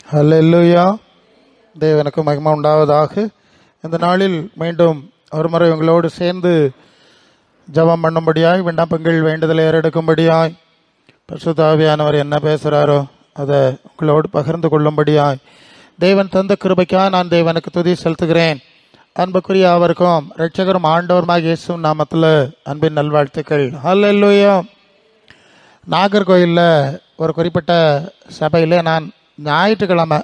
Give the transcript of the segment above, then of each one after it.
ஹல்லேலூயா. தேவனுக்கு மகிமை உண்டாவதாக. இந்த நாளில் மீண்டும் ஒரு முறை உங்களோடு சேர்ந்து ஜெபம் பண்ணும்படியாய், விண்ணப்பங்கள் வேண்டுதலை ஏறெடுக்கும்படியாய், பரிசுத்த ஆவியானவர் என்ன பேசுகிறாரோ அதை உங்களோடு பகிர்ந்து கொள்ளும்படியாய் தேவன் தந்த கிருபைக்காக நான் தேவனுக்கு துதி செலுத்துகிறேன். அன்புக்குரிய அவருக்கும் இரட்சகரும் ஆண்டவருமாக இயேசு நாமத்தில் அன்பின் நல்வாழ்த்துக்கள். ஹல்லேலூயா. நாகர்கோயிலில் ஒரு குறிப்பிட்ட சபையில் நான் ஞாயிற்றுக்கிழமை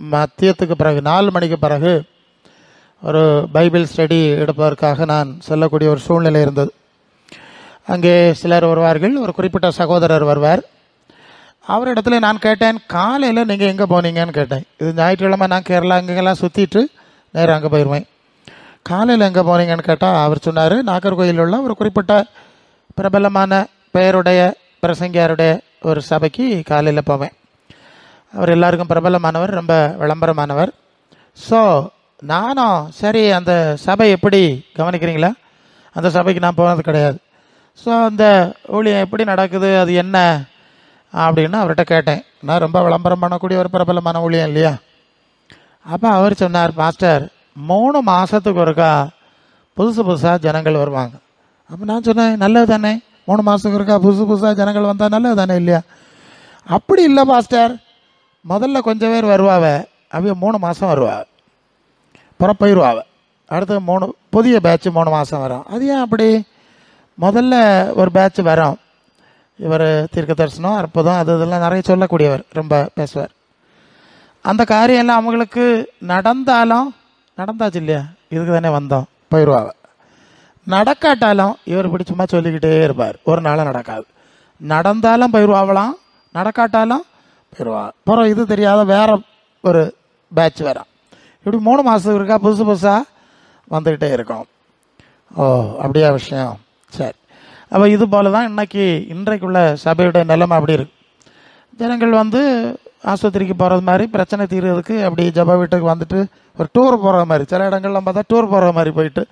மதியத்துக்கு பிறகு 4 மணிக்கு பிறகு ஒரு பைபிள் ஸ்டடி எடுப்பதற்காக நான் செல்லக்கூடிய ஒரு சூழ்நிலை இருந்தது. அங்கே சிலர் வருவார்கள், ஒரு குறிப்பிட்ட சகோதரர் வருவார். அவரிடத்துல நான் கேட்டேன், காலையில் நீங்கள் எங்கே போனீங்கன்னு கேட்டேன். இது ஞாயிற்றுக்கிழமை, நான் கேரளா அங்கெல்லாம் சுற்றிட்டு நேராக அங்கே போயிடுவேன். காலையில் எங்கே போனீங்கன்னு கேட்டால் அவர் சொன்னார், நாகர்கோயிலில் உள்ள ஒரு குறிப்பிட்ட பிரபலமான பெயருடைய பிரசங்கியாருடைய ஒரு சபைக்கு காலையில் போவேன். அவர் எல்லாருக்கும் பிரபலமானவர், ரொம்ப விளம்பரமானவர். ஸோ நானும் சரி, அந்த சபை எப்படி கவனிக்கிறீங்களா? அந்த சபைக்கு நான் போனது கிடையாது. ஸோ அந்த ஊழியம் எப்படி நடக்குது, அது என்ன அப்படின்னு அவர்கிட்ட கேட்டேன். நான் ரொம்ப விளம்பரம் பண்ணக்கூடிய ஒரு பிரபலமான ஊழியம் இல்லையா? அப்போ அவர் சொன்னார், பாஸ்டர் 3 மாதத்துக்கு ஒருக்கா புதுசாக ஜனங்கள் வருவாங்க. அப்போ நான் சொன்னேன், நல்லது தானே, 3 மாதத்துக்கு ஒருக்கா புதுசாக ஜனங்கள் வந்தால் நல்லது தானே இல்லையா? அப்படி இல்லை பாஸ்டர், முதல்ல கொஞ்சம் பேர் வருவாவ, அவங்க 3 மாதம் வருவாங்க, அப்புறம் போயிடுவாவ. அடுத்து 3 புதிய பேட்ச் 3 மாதம் வரும். அது ஏன் அப்படி? முதல்ல ஒரு பேட்ச் வரும், இவர் தீர்க்க தரிசனம், அற்புதம், அது இதெல்லாம் நிறைய சொல்லக்கூடியவர், ரொம்ப பேசுவார். அந்த காரியம் எல்லாம் அவங்களுக்கு நடந்தாச்சு இல்லையா, இதுக்கு தானே வந்தோம், போயிடுவாங்க. நடக்காட்டாலும் இவர் இப்படி சும்மா சொல்லிக்கிட்டே இருப்பார், ஒரு நாளும் நடக்காது. நடந்தாலும் போயிடுவாங்களாம், நடக்காட்டாலும் போயிடுவா. அப்புறம் இது தெரியாத வேற ஒரு பேட்ச் வரும். இப்படி 3 மாதத்துக்கு இருக்கா புதுசாக வந்துக்கிட்டே இருக்கும். ஓ, அப்படியா விஷயம்? சரி. அப்போ இது போல தான் இன்றைக்குள்ள சபையுடைய நிலைமை அப்படி இருக்கு. ஜனங்கள் ஆஸ்பத்திரிக்கு போகிறது மாதிரி, பிரச்சனை தீர்றதுக்கு அப்படி ஜப வீட்டுக்கு வந்துட்டு ஒரு டூர் போகிற மாதிரி, சில இடங்கள்லாம் பார்த்தா டூர் போகிற மாதிரி போயிட்டு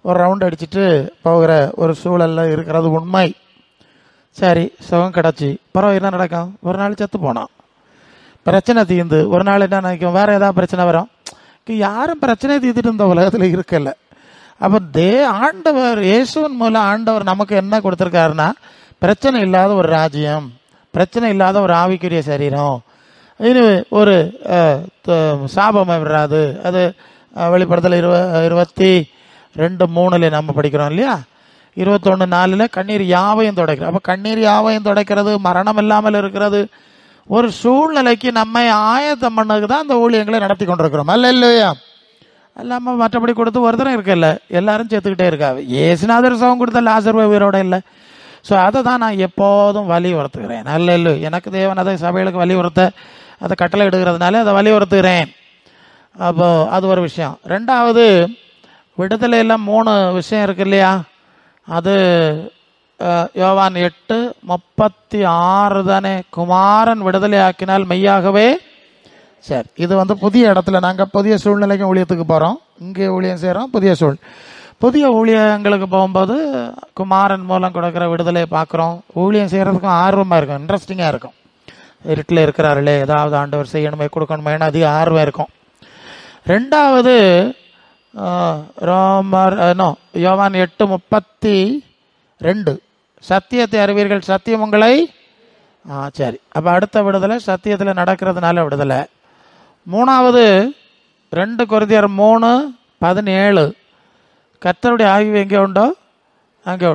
ஒரு ரவுண்ட் அடிச்சுட்டு போகிற ஒரு சூழலில் இருக்கிறது உண்மை. சரி, சுகம் கிடச்சி பிறகு என்ன நடக்கும்? ஒரு நாள் செத்து போனோம். பிரச்சனை தீர்ந்து ஒரு நாள் என்ன நினைக்கும், வேறு ஏதாவது பிரச்சனை வரும். யாரும் பிரச்சனை தீர்த்துட்டு இந்த உலகத்தில் இருக்கல. அப்போ ஆண்டவர் இயேசுவின் மூலம் ஆண்டவர் நமக்கு என்ன கொடுத்துருக்காருன்னா, பிரச்சனை இல்லாத ஒரு ராஜ்யம், பிரச்சனை இல்லாத ஒரு ஆவிக்குரிய சரீரம், இது ஒரு சாபம் வராது. அது வெளிப்படத்தில் 22:3 நம்ம படிக்கிறோம் இல்லையா? 21:4 கண்ணீர் யாவையும் துடைக்கிறது. அப்போ கண்ணீர் யாவையும் துடைக்கிறது, மரணம் இல்லாமல் இருக்கிறது, ஒரு சூழ்நிலைக்கு நம்மை ஆயத்தம் பண்ணதுக்கு தான் அந்த ஊழியங்களை நடத்தி கொண்டிருக்கிறோம். அல்லையா? இல்லாமல் மற்றபடி கொடுத்து ஒருத்தரும் இருக்கல, எல்லாரும் சேர்த்துக்கிட்டே இருக்காது. ஏசுநாதர் சவம் கொடுத்த லாசர் உயிரோட இல்லை. ஸோ அதை தான் நான் எப்போதும் வலியுறுத்துகிறேன். அல்ல, எனக்கு தேவன் அதை சபைகளுக்கு வலியுறுத்த அதை கட்டளை எடுக்கிறதுனால அதை வலியுறுத்துகிறேன். அப்போ அது ஒரு விஷயம். 2வது, விடுதலையில் 3 விஷயம் இருக்கு இல்லையா? அது யோவான் 8:36 தானே, குமாரன் விடுதலை ஆக்கினால் மெய்யாகவே. சரி, இது புதிய இடத்துல நாங்கள் புதிய சூழ்நிலைக்கு ஊழியத்துக்கு போகிறோம், இங்கே ஊழியம் செய்கிறோம். புதிய ஊழியங்களுக்கு போகும்போது குமாரன் மூலம் கொடுக்குற விடுதலையை பார்க்குறோம். ஊழியம் செய்கிறதுக்கும் ஆர்வமாக இருக்கும், இன்ட்ரெஸ்டிங்காக இருக்கும். இருட்டில் இருக்கிறார்களே, ஏதாவது ஆண்டவர் செய்யணுமே கொடுக்கணுமே, அதிக ஆர்வம் இருக்கும். 2வது, யோவான் 8:32 சத்தியத்தை அறிவீர்கள், சத்தியம் உங்களை. சரி, அப்போ அடுத்த விடுதலை சத்தியத்தில் நடக்கிறதுனால விடுதலை. 3வது 2 கொரிந்தியர் 3:17 கர்த்தருடைய ஆவி எங்கே உண்டோ அங்கே.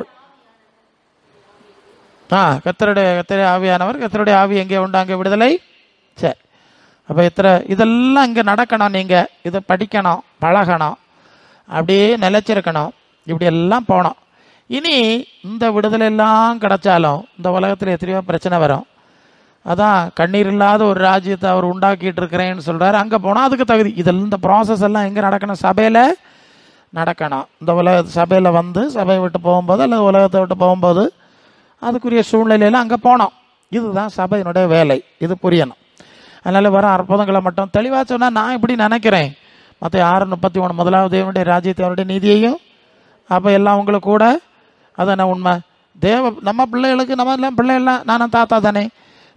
கர்த்தருடைய ஆவியானவர், கர்த்தருடைய ஆவி எங்கே உண்டோ அங்கே விடுதலை. சரி, அப்போ இதெல்லாம் இங்கே நடக்கணும். நீங்கள் இதை படிக்கணும், பழகணும், அப்படியே நிலைச்சிருக்கணும், இப்படி எல்லாம் போனோம். இனி இந்த விடுதலை எல்லாம் கிடைச்சாலும் இந்த உலகத்தில் எத்தனையோ பிரச்சனை வரும். அதான் கண்ணீர் இல்லாத ஒரு ராஜ்யத்தை அவர் உண்டாக்கிட்டு இருக்கிறேன்னு சொல்கிறார். அங்கே போனால் அதுக்கு தகுதி. இந்த ப்ராசஸ் எல்லாம் எங்கே நடக்கணும்? சபையில் நடக்கணும். இந்த சபையில் சபையை விட்டு போகும்போது அல்லது உலகத்தை விட்டு போகும்போது அதுக்குரிய சூழ்நிலையில் அங்கே போனோம். இதுதான் சபையினுடைய வேலை. இது புரியணும். அதனால் வர அற்புதங்களை மட்டும் தெளிவாக சொன்னால் நான் இப்படி நினைக்கிறேன். மற்ற 6:31 முதலாவது தேவனுடைய ராஜ்யத்தை அவருடைய நீதியையும், அப்போ எல்லாம் உங்களுக்கு கூட. அதான உண்மை. நம்ம பிள்ளைகளுக்கு, நம்ம எல்லாம் பிள்ளைகள்லாம், நானும் தாத்தா தானே,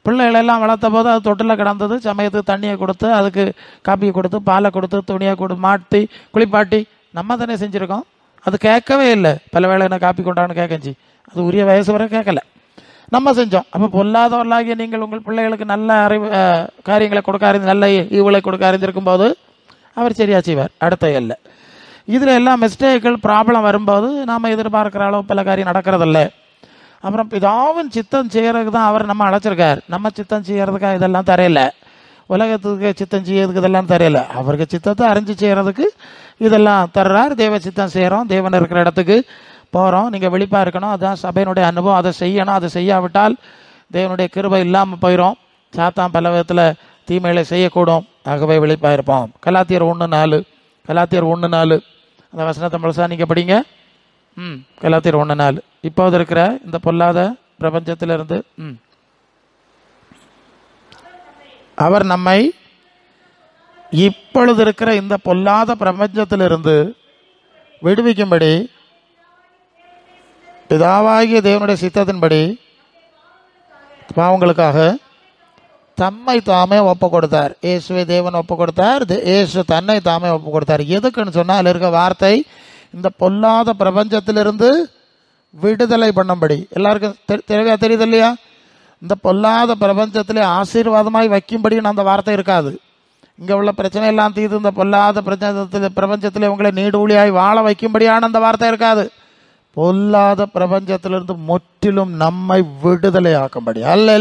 பிள்ளைகளெல்லாம் வளர்த்த போது அது தொட்டில் கிடந்தது, சமயத்துக்கு தண்ணியை கொடுத்து, அதுக்கு காப்பியை கொடுத்து, பாலை கொடுத்து, துணியை மாட்டி குளிப்பாட்டி நம்ம தானே செஞ்சுருக்கோம். அது கேட்கவே இல்லை. பல வேளை என்ன காப்பி கொண்டான்னு கேட்கஞ்சி, அது உரிய வயசு வரை கேட்கல, நம்ம செஞ்சோம். அப்போ பொல்லாதவர்களாகிய நீங்கள் உங்கள் பிள்ளைகளுக்கு நல்ல அறிவு காரியங்களை கொடுக்க அறிந்து, நல்ல ஈவுகளை கொடுக்க அறிந்திருக்கும் போது அவர் சரியா செய்வார். அடுத்த இல்லை இதில் எல்லாம் மிஸ்டேக்கள் ப்ராப்ளம் வரும்போது நாம் எதிர்பார்க்குற அளவு பல காரியம் நடக்கிறதில்ல. அப்புறம் பிதாவின் சித்தம் செய்கிறதுக்கு தான் அவர் நம்ம அழைச்சிருக்கார். நம்ம சித்தம் செய்கிறதுக்காக இதெல்லாம் தரையில, உலகத்துக்கு சித்தம் செய்யறதுக்கு இதெல்லாம் தரையில, அவருக்கு சித்தத்தை அறிஞ்சு செய்கிறதுக்கு இதெல்லாம் தர்றார். தேவ சித்தம் செய்கிறோம், தேவன் இருக்கிற இடத்துக்கு போகிறோம். நீங்கள் விழிப்பாக இருக்கணும், அதுதான் சபையினுடைய அனுபவம். அதை செய்யணும். அதை செய்யாவிட்டால் தேவனுடைய கிருபை இல்லாமல் போயிடும். சாத்தான் பல விதத்தில் தீமைகளை செய்யக்கூடும். ஆகவே விழிப்பாக இருப்போம். கலாத்தியர் 1:4 அந்த வசனத்தை முழுசா நீங்கள் படிங்க. கலாத்தியர் 1:4. இப்போது இருக்கிற இந்த பொல்லாத பிரபஞ்சத்திலிருந்து அவர் நம்மை இப்பொழுது இருக்கிற இந்த பொல்லாத பிரபஞ்சத்திலிருந்து விடுவிக்கும்படி பிதாவாகிய தேவனுடைய சித்தத்தின்படி பாவங்களுக்காக தம்மை தாமே ஒப்பு கொடுத்தார். இயேசுவை தேவன் ஒப்பு கொடுத்தார். இயேசு தன்னை தாமே ஒப்பு கொடுத்தார். எதுக்குன்னு சொன்னால், அதில் இருக்க வார்த்தை இந்த பொல்லாத பிரபஞ்சத்திலிருந்து விடுதலை பண்ணும்படி. எல்லாருக்கும் தெளிவாக தெரியுது இல்லையா? இந்த பொல்லாத பிரபஞ்சத்திலே ஆசீர்வாதமாய் வைக்கும்படின்னு அந்த வார்த்தை இருக்காது. இங்கே உள்ள பிரச்சனை எல்லாம் தீர்த்து இந்த பொல்லாத பிரபஞ்சத்திலே உங்களை நீடூழியாய் வாழ வைக்கும்படியான அந்த வார்த்தை இருக்காது. பொல்லாத பிரபஞ்சத்திலிருந்து முற்றிலும் நம்மை விடுதலை ஆக்கும்படி. அல்ல,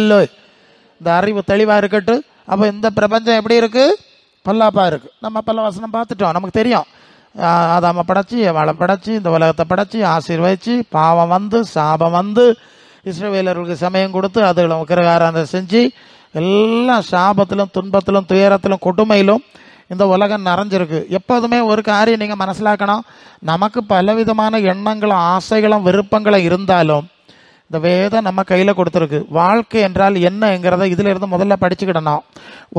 இந்த அறிவு தெளிவாக இருக்கட்டு. அப்போ இந்த பிரபஞ்சம் எப்படி இருக்குது? பொல்லாப்பா இருக்குது. நம்ம பல வசனம் பார்த்துட்டோம், நமக்கு தெரியும். ஆதாமை படைச்சி, அவளை படைச்சி, இந்த உலகத்தை படைச்சி, ஆசீர்வதிச்சு, பாவம் வந்து, சாபம் வந்து, இஸ்ரவேலர்களுக்கு சமயம் கொடுத்து, அதுகளை உக்கிரகாராதனை செஞ்சு, எல்லாம் சாபத்திலும், துன்பத்திலும், துயரத்திலும், கொடுமையிலும் இந்த உலகம் நிறைஞ்சிருக்கு. எப்போதுமே ஒரு காரியம் நீங்கள் மனசிலாக்கணும், நமக்கு பலவிதமான எண்ணங்களும் ஆசைகளும் விருப்பங்களும் இருந்தாலும் இந்த வேதம் நம்ம கையில் கொடுத்துருக்கு. வாழ்க்கை என்றால் என்னங்கிறத இதில் இருந்து முதல்ல படிச்சுக்கிடணும்.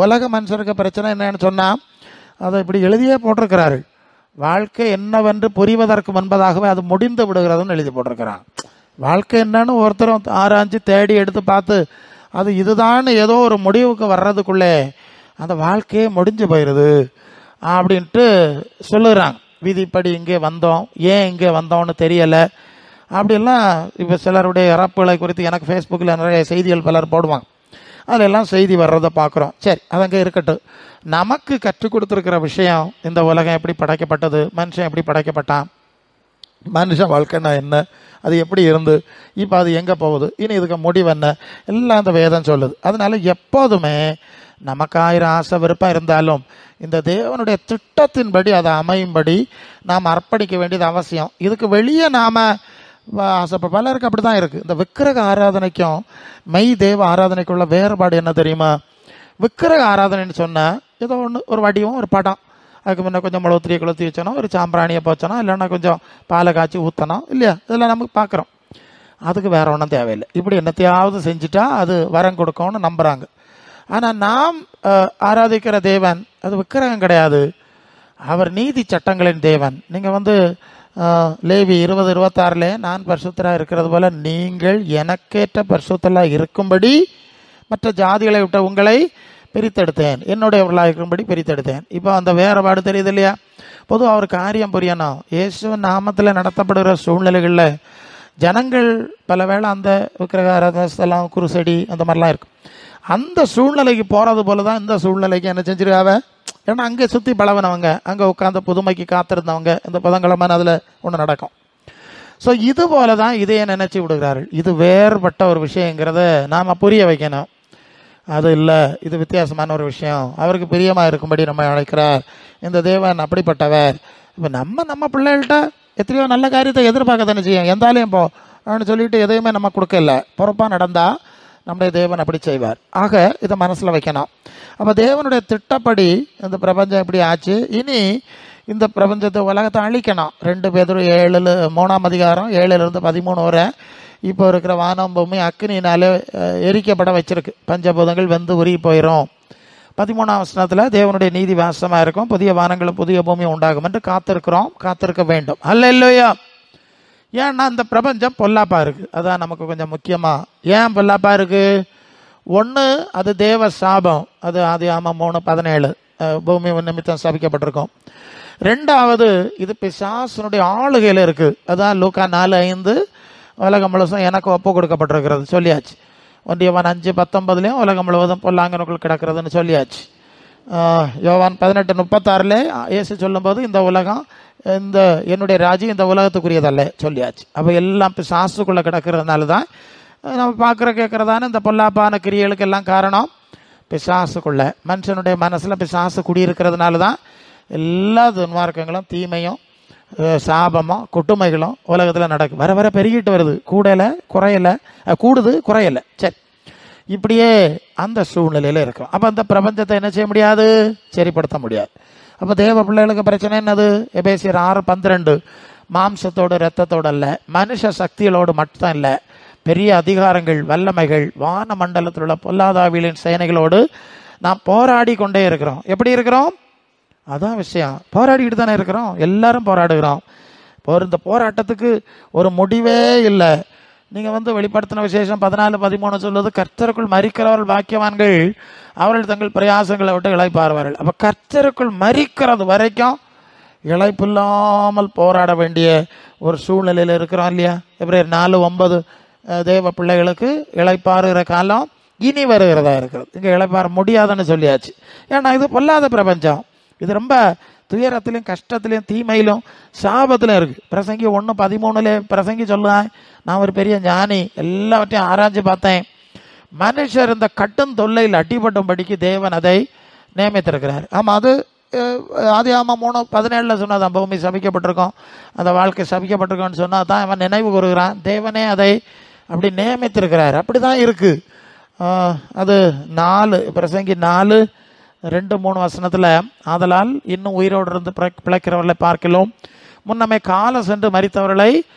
உலக மனுஷருக்கு பிரச்சனை என்னன்னு சொன்னால் அதை இப்படி எழுதியே போட்டிருக்கிறாரு. வாழ்க்கை என்னவென்று புரிவதற்கு முன்பதாகவே அது முடிந்து விடுகிறதுன்னு எழுதி போட்டிருக்கிறான். வாழ்க்கை என்னன்னு ஒருத்தரும் ஆராய்ஞ்சு தேடி எடுத்து பார்த்து அது இதுதான் ஏதோ ஒரு முடிவுக்கு வர்றதுக்குள்ளே அந்த வாழ்க்கையே முடிஞ்சு போயிடுது அப்படின்ட்டு சொல்லுறாங்க. விதிப்படி இங்கே வந்தோம், ஏன் இங்கே வந்தோம்னு தெரியலை அப்படிலாம். இப்போ சிலருடைய இறப்புகளை குறித்து எனக்கு ஃபேஸ்புக்கில் நிறைய செய்திகள் பலர் போடுவாங்க. அதிலெல்லாம் செய்தி வர்றதை பார்க்குறோம். சரி, அதங்கே இருக்கட்டும். நமக்கு கற்றுக் கொடுத்துருக்கிற விஷயம், இந்த உலகம் எப்படி படைக்கப்பட்டது, மனுஷன் எப்படி படைக்கப்பட்டான், மனுஷன் வாழ்க்கைன்னா என்ன, அது எப்படி இருந்து இப்போ அது எங்கே போகுது, இனி இதுக்கு முடிவு என்ன, எல்லாம் இந்த வேதம் சொல்லுது. அதனால எப்போதுமே நமக்கு 1000 ஆசை விருப்பம் இருந்தாலும் இந்த தேவனுடைய திட்டத்தின்படி அதை அமையும்படி நாம் அர்ப்பணிக்க வேண்டியது அவசியம். இதுக்கு வெளியே நாம் பலருக்கு அப்படி தான் இருக்குது. இந்த விக்கிரக ஆராதனைக்கும் மெய் தேவ ஆராதனைக்குள்ள வேறுபாடு என்ன தெரியுமா? விக்கிரக ஆராதனைன்னு சொன்னால் ஏதோ ஒன்று, ஒரு வடிவம், ஒரு படம், அதுக்கு முன்னே கொஞ்சம் மிளகுத்திரியை கொளுத்தி வச்சனோ, ஒரு சாம்பிராணியை போச்சனோ, இல்லைன்னா கொஞ்சம் பாலை காய்ச்சி ஊற்றணும் இல்லையா, இதெல்லாம் நமக்கு பார்க்குறோம். அதுக்கு வேற ஒன்றும் தேவையில்லை. இப்படி என்னத்தையாவது செஞ்சுட்டா அது வரம் கொடுக்கும்னு நம்புகிறாங்க. ஆனால் நாம் ஆராதிக்கிற தேவன் அது விக்கிரகம் கிடையாது, அவர் நீதி சட்டங்களின் தேவன். நீங்கள் லேவி 20:26 நான் பரிசுத்தராக இருக்கிறது போல நீங்கள் எனக்கேற்ற பரிசுத்தலாக இருக்கும்படி மற்ற ஜாதிகளை விட்ட உங்களை பிரித்தெடுத்தேன், என்னுடையவர்களாக இருக்கும்படி பிரித்தெடுத்தேன். இப்போ அந்த வேறுபாடு தெரியுது இல்லையா? பொதுவாக அவர் காரியம் புரியணும். இயேசுவின் நாமத்தில் நடத்தப்படுகிற சூழ்நிலைகளில் ஜனங்கள் பல வேளை அந்த விக்கிரகாரஸ்தலம், குருசடி அந்த மாதிரிலாம் இருக்கும். அந்த சூழ்நிலைக்கு போகிறது போல தான் இந்த சூழ்நிலைக்கு என்ன செஞ்சிருக்காவ? ஏன்னா அங்கே சுற்றி பழவனவங்க, அங்கே உட்காந்து புதுமைக்கு காத்திருந்தவங்க, இந்த புதன்கிழமை அதில் ஒன்று நடக்கும். ஸோ இது போல தான் இதையே நினச்சி விடுகிறார்கள். இது வேறுபட்ட ஒரு விஷயங்கிறத நாம் புரிய வைக்கணும். அது இல்லை, இது வித்தியாசமான ஒரு விஷயம், அவருக்கு பிரியமாக இருக்கும்படி நம்ம அழைக்கிறார். இந்த தேவன் அப்படிப்பட்டவர். இப்போ நம்ம பிள்ளைகள்கிட்ட எத்தனையோ நல்ல காரியத்தை எதிர்பார்க்க தானே செய்யும். எந்தாலையும் போன்னு சொல்லிட்டு எதையுமே நம்ம கொடுக்கல. பொறுப்பாக நடந்தால் நம்முடைய தேவன் அப்படி செய்வார். ஆக இதை மனசில் வைக்கணும். அப்போ தேவனுடைய திட்டப்படி இந்த பிரபஞ்சம் எப்படி ஆச்சு, இனி இந்த பிரபஞ்சத்தை உலகத்தை அழிக்கணும். 2 பேதுரு 7:13 வரை இப்போ இருக்கிற வானம் பூமி அக்னினாலே எரிக்கப்பட வச்சிருக்கு. பஞ்சபூதங்கள் வெந்து உருகி போயிடும். 13ஆம் வசனத்தில் தேவனுடைய நீதி வாசமாக இருக்கும், புதிய வானங்களும் புதிய பூமியும் உண்டாகும் என்று காத்திருக்க வேண்டும். அல்லேலூயா. ஏன்னா இந்த பிரபஞ்சம் பொல்லாப்பா இருக்குது. அதான் நமக்கு கொஞ்சம் முக்கியமாக. ஏன் பொல்லாப்பா இருக்குது? ஒன்று அது தேவ சாபம், அது ஆதியாகமம் 3:17 பூமி நிமித்தம் ஸ்தாபிக்கப்பட்டிருக்கும். ரெண்டாவது இது பிசாசனுடைய ஆளுகையில் இருக்குது, அதான் லூக்கா 4:5 உலகம் முழுசும் எனக்கு ஒப்பு கொடுக்கப்பட்டிருக்கிறது சொல்லியாச்சு. 1 யோவான் 5:19 உலகம் முழுவதும் பொல்லாங்கனுக்குள் கிடக்கிறதுன்னு சொல்லியாச்சு. யோவான் 18:36 இயேசு சொல்லும்போது இந்த உலகம், இந்த என்னுடைய ராஜ்யம் இந்த உலகத்துக்குரியதல்ல சொல்லியாச்சு. அப்போ எல்லாம் பிசாசுக்குள்ளே கிடக்கிறதுனால தான் நம்ம பார்க்குற கேட்குறதான இந்த பொல்லாப்பான கிரியைகளுக்கு எல்லாம் காரணம் பிசாசுக்குள்ள. மனுஷனுடைய மனசில் பிசாசு குடியிருக்கிறதுனால தான் எல்லா துன்மார்க்கங்களும் தீமையும் சாபமும் குட்டுமைகளும் உலகத்தில் நடக்கும். வர வர பெருகிட்டு வருது, கூடலை குறையலை, கூடுது குறையலை. சரி, இப்படியே அந்த சூழ்நிலையில் இருக்கும். அப்போ அந்த பிரபஞ்சத்தை என்ன செய்ய முடியாது, சரிப்படுத்த முடியாது. அப்போ தேவ பிள்ளைகளுக்கு பிரச்சனை என்னது? எபேசியர் 6:12 மாம்சத்தோடு இரத்தத்தோடு அல்ல, மனுஷ சக்திகளோடு மட்டும் இல்லை, பெரிய அதிகாரங்கள் வல்லமைகள் வான மண்டலத்தில் உள்ள பொல்லாதாவிகளின் சேனைகளோடு நாம் போராடி கொண்டே இருக்கிறோம். எப்படி இருக்கிறோம்? அதான் விஷயம், போராடிக்கிட்டு தானே இருக்கிறோம், எல்லாரும் போராடுகிறோம். இந்த போராட்டத்துக்கு ஒரு முடிவே இல்லை. நீங்கள் வெளிப்படுத்தின விசேஷம் 14:13 சொல்வது, கர்த்தருக்குள் மரிக்கிறவர்கள் பாக்கியவான்கள், அவர்கள் தங்கள் பிரயாசங்களை விட்டு இளைப்பாறுவார்கள். அப்போ கர்த்தருக்குள் மரிக்கிறது வரைக்கும் இளைப்பில்லாமல் போராட வேண்டிய ஒரு சூழ்நிலையில் இருக்கிறோம் இல்லையா? எபிரேயர் 4:9 தேவ பிள்ளைகளுக்கு இளைப்பாறுகிற காலம் இனி வருகிறதா இருக்கிறது. இங்கே இளைப்பாற முடியாதுன்னு சொல்லியாச்சு. ஏன்னா இது பொல்லாத பிரபஞ்சம், இது ரொம்ப துயரத்திலையும் கஷ்டத்திலையும் தீமையிலும் சாபத்திலும் இருக்குது. பிரசங்கி 1:13 பிரசங்கி சொல்லுவேன், நான் ஒரு பெரிய ஞானி, எல்லாவற்றையும் ஆராய்ச்சி பார்த்தேன், மனுஷர் இந்த கட்டும் தொல்லையில் அடிபடும்படிக்கு தேவன் அதை நியமித்திருக்கிறார். ஆமாம், அது ஆதியாகமம் 3:17 சொன்னாதான் பூமி சபிக்கப்பட்டிருக்கோம், அந்த வாழ்க்கை சபிக்கப்பட்டிருக்கோன்னு சொன்னால் தான் அவன் நினைவு கூறுகிறான். தேவனே அதை அப்படி நியமித்திருக்கிறார், அப்படி தான் இருக்குது. அது 4 பிரசங்கி 4:2-3 ஆதலால் இன்னும் உயிரோடு இருந்து பிழைக்கிறவர்களை பார்க்கலாம், முன்னமே காலம் சென்று மரித்தவர்களை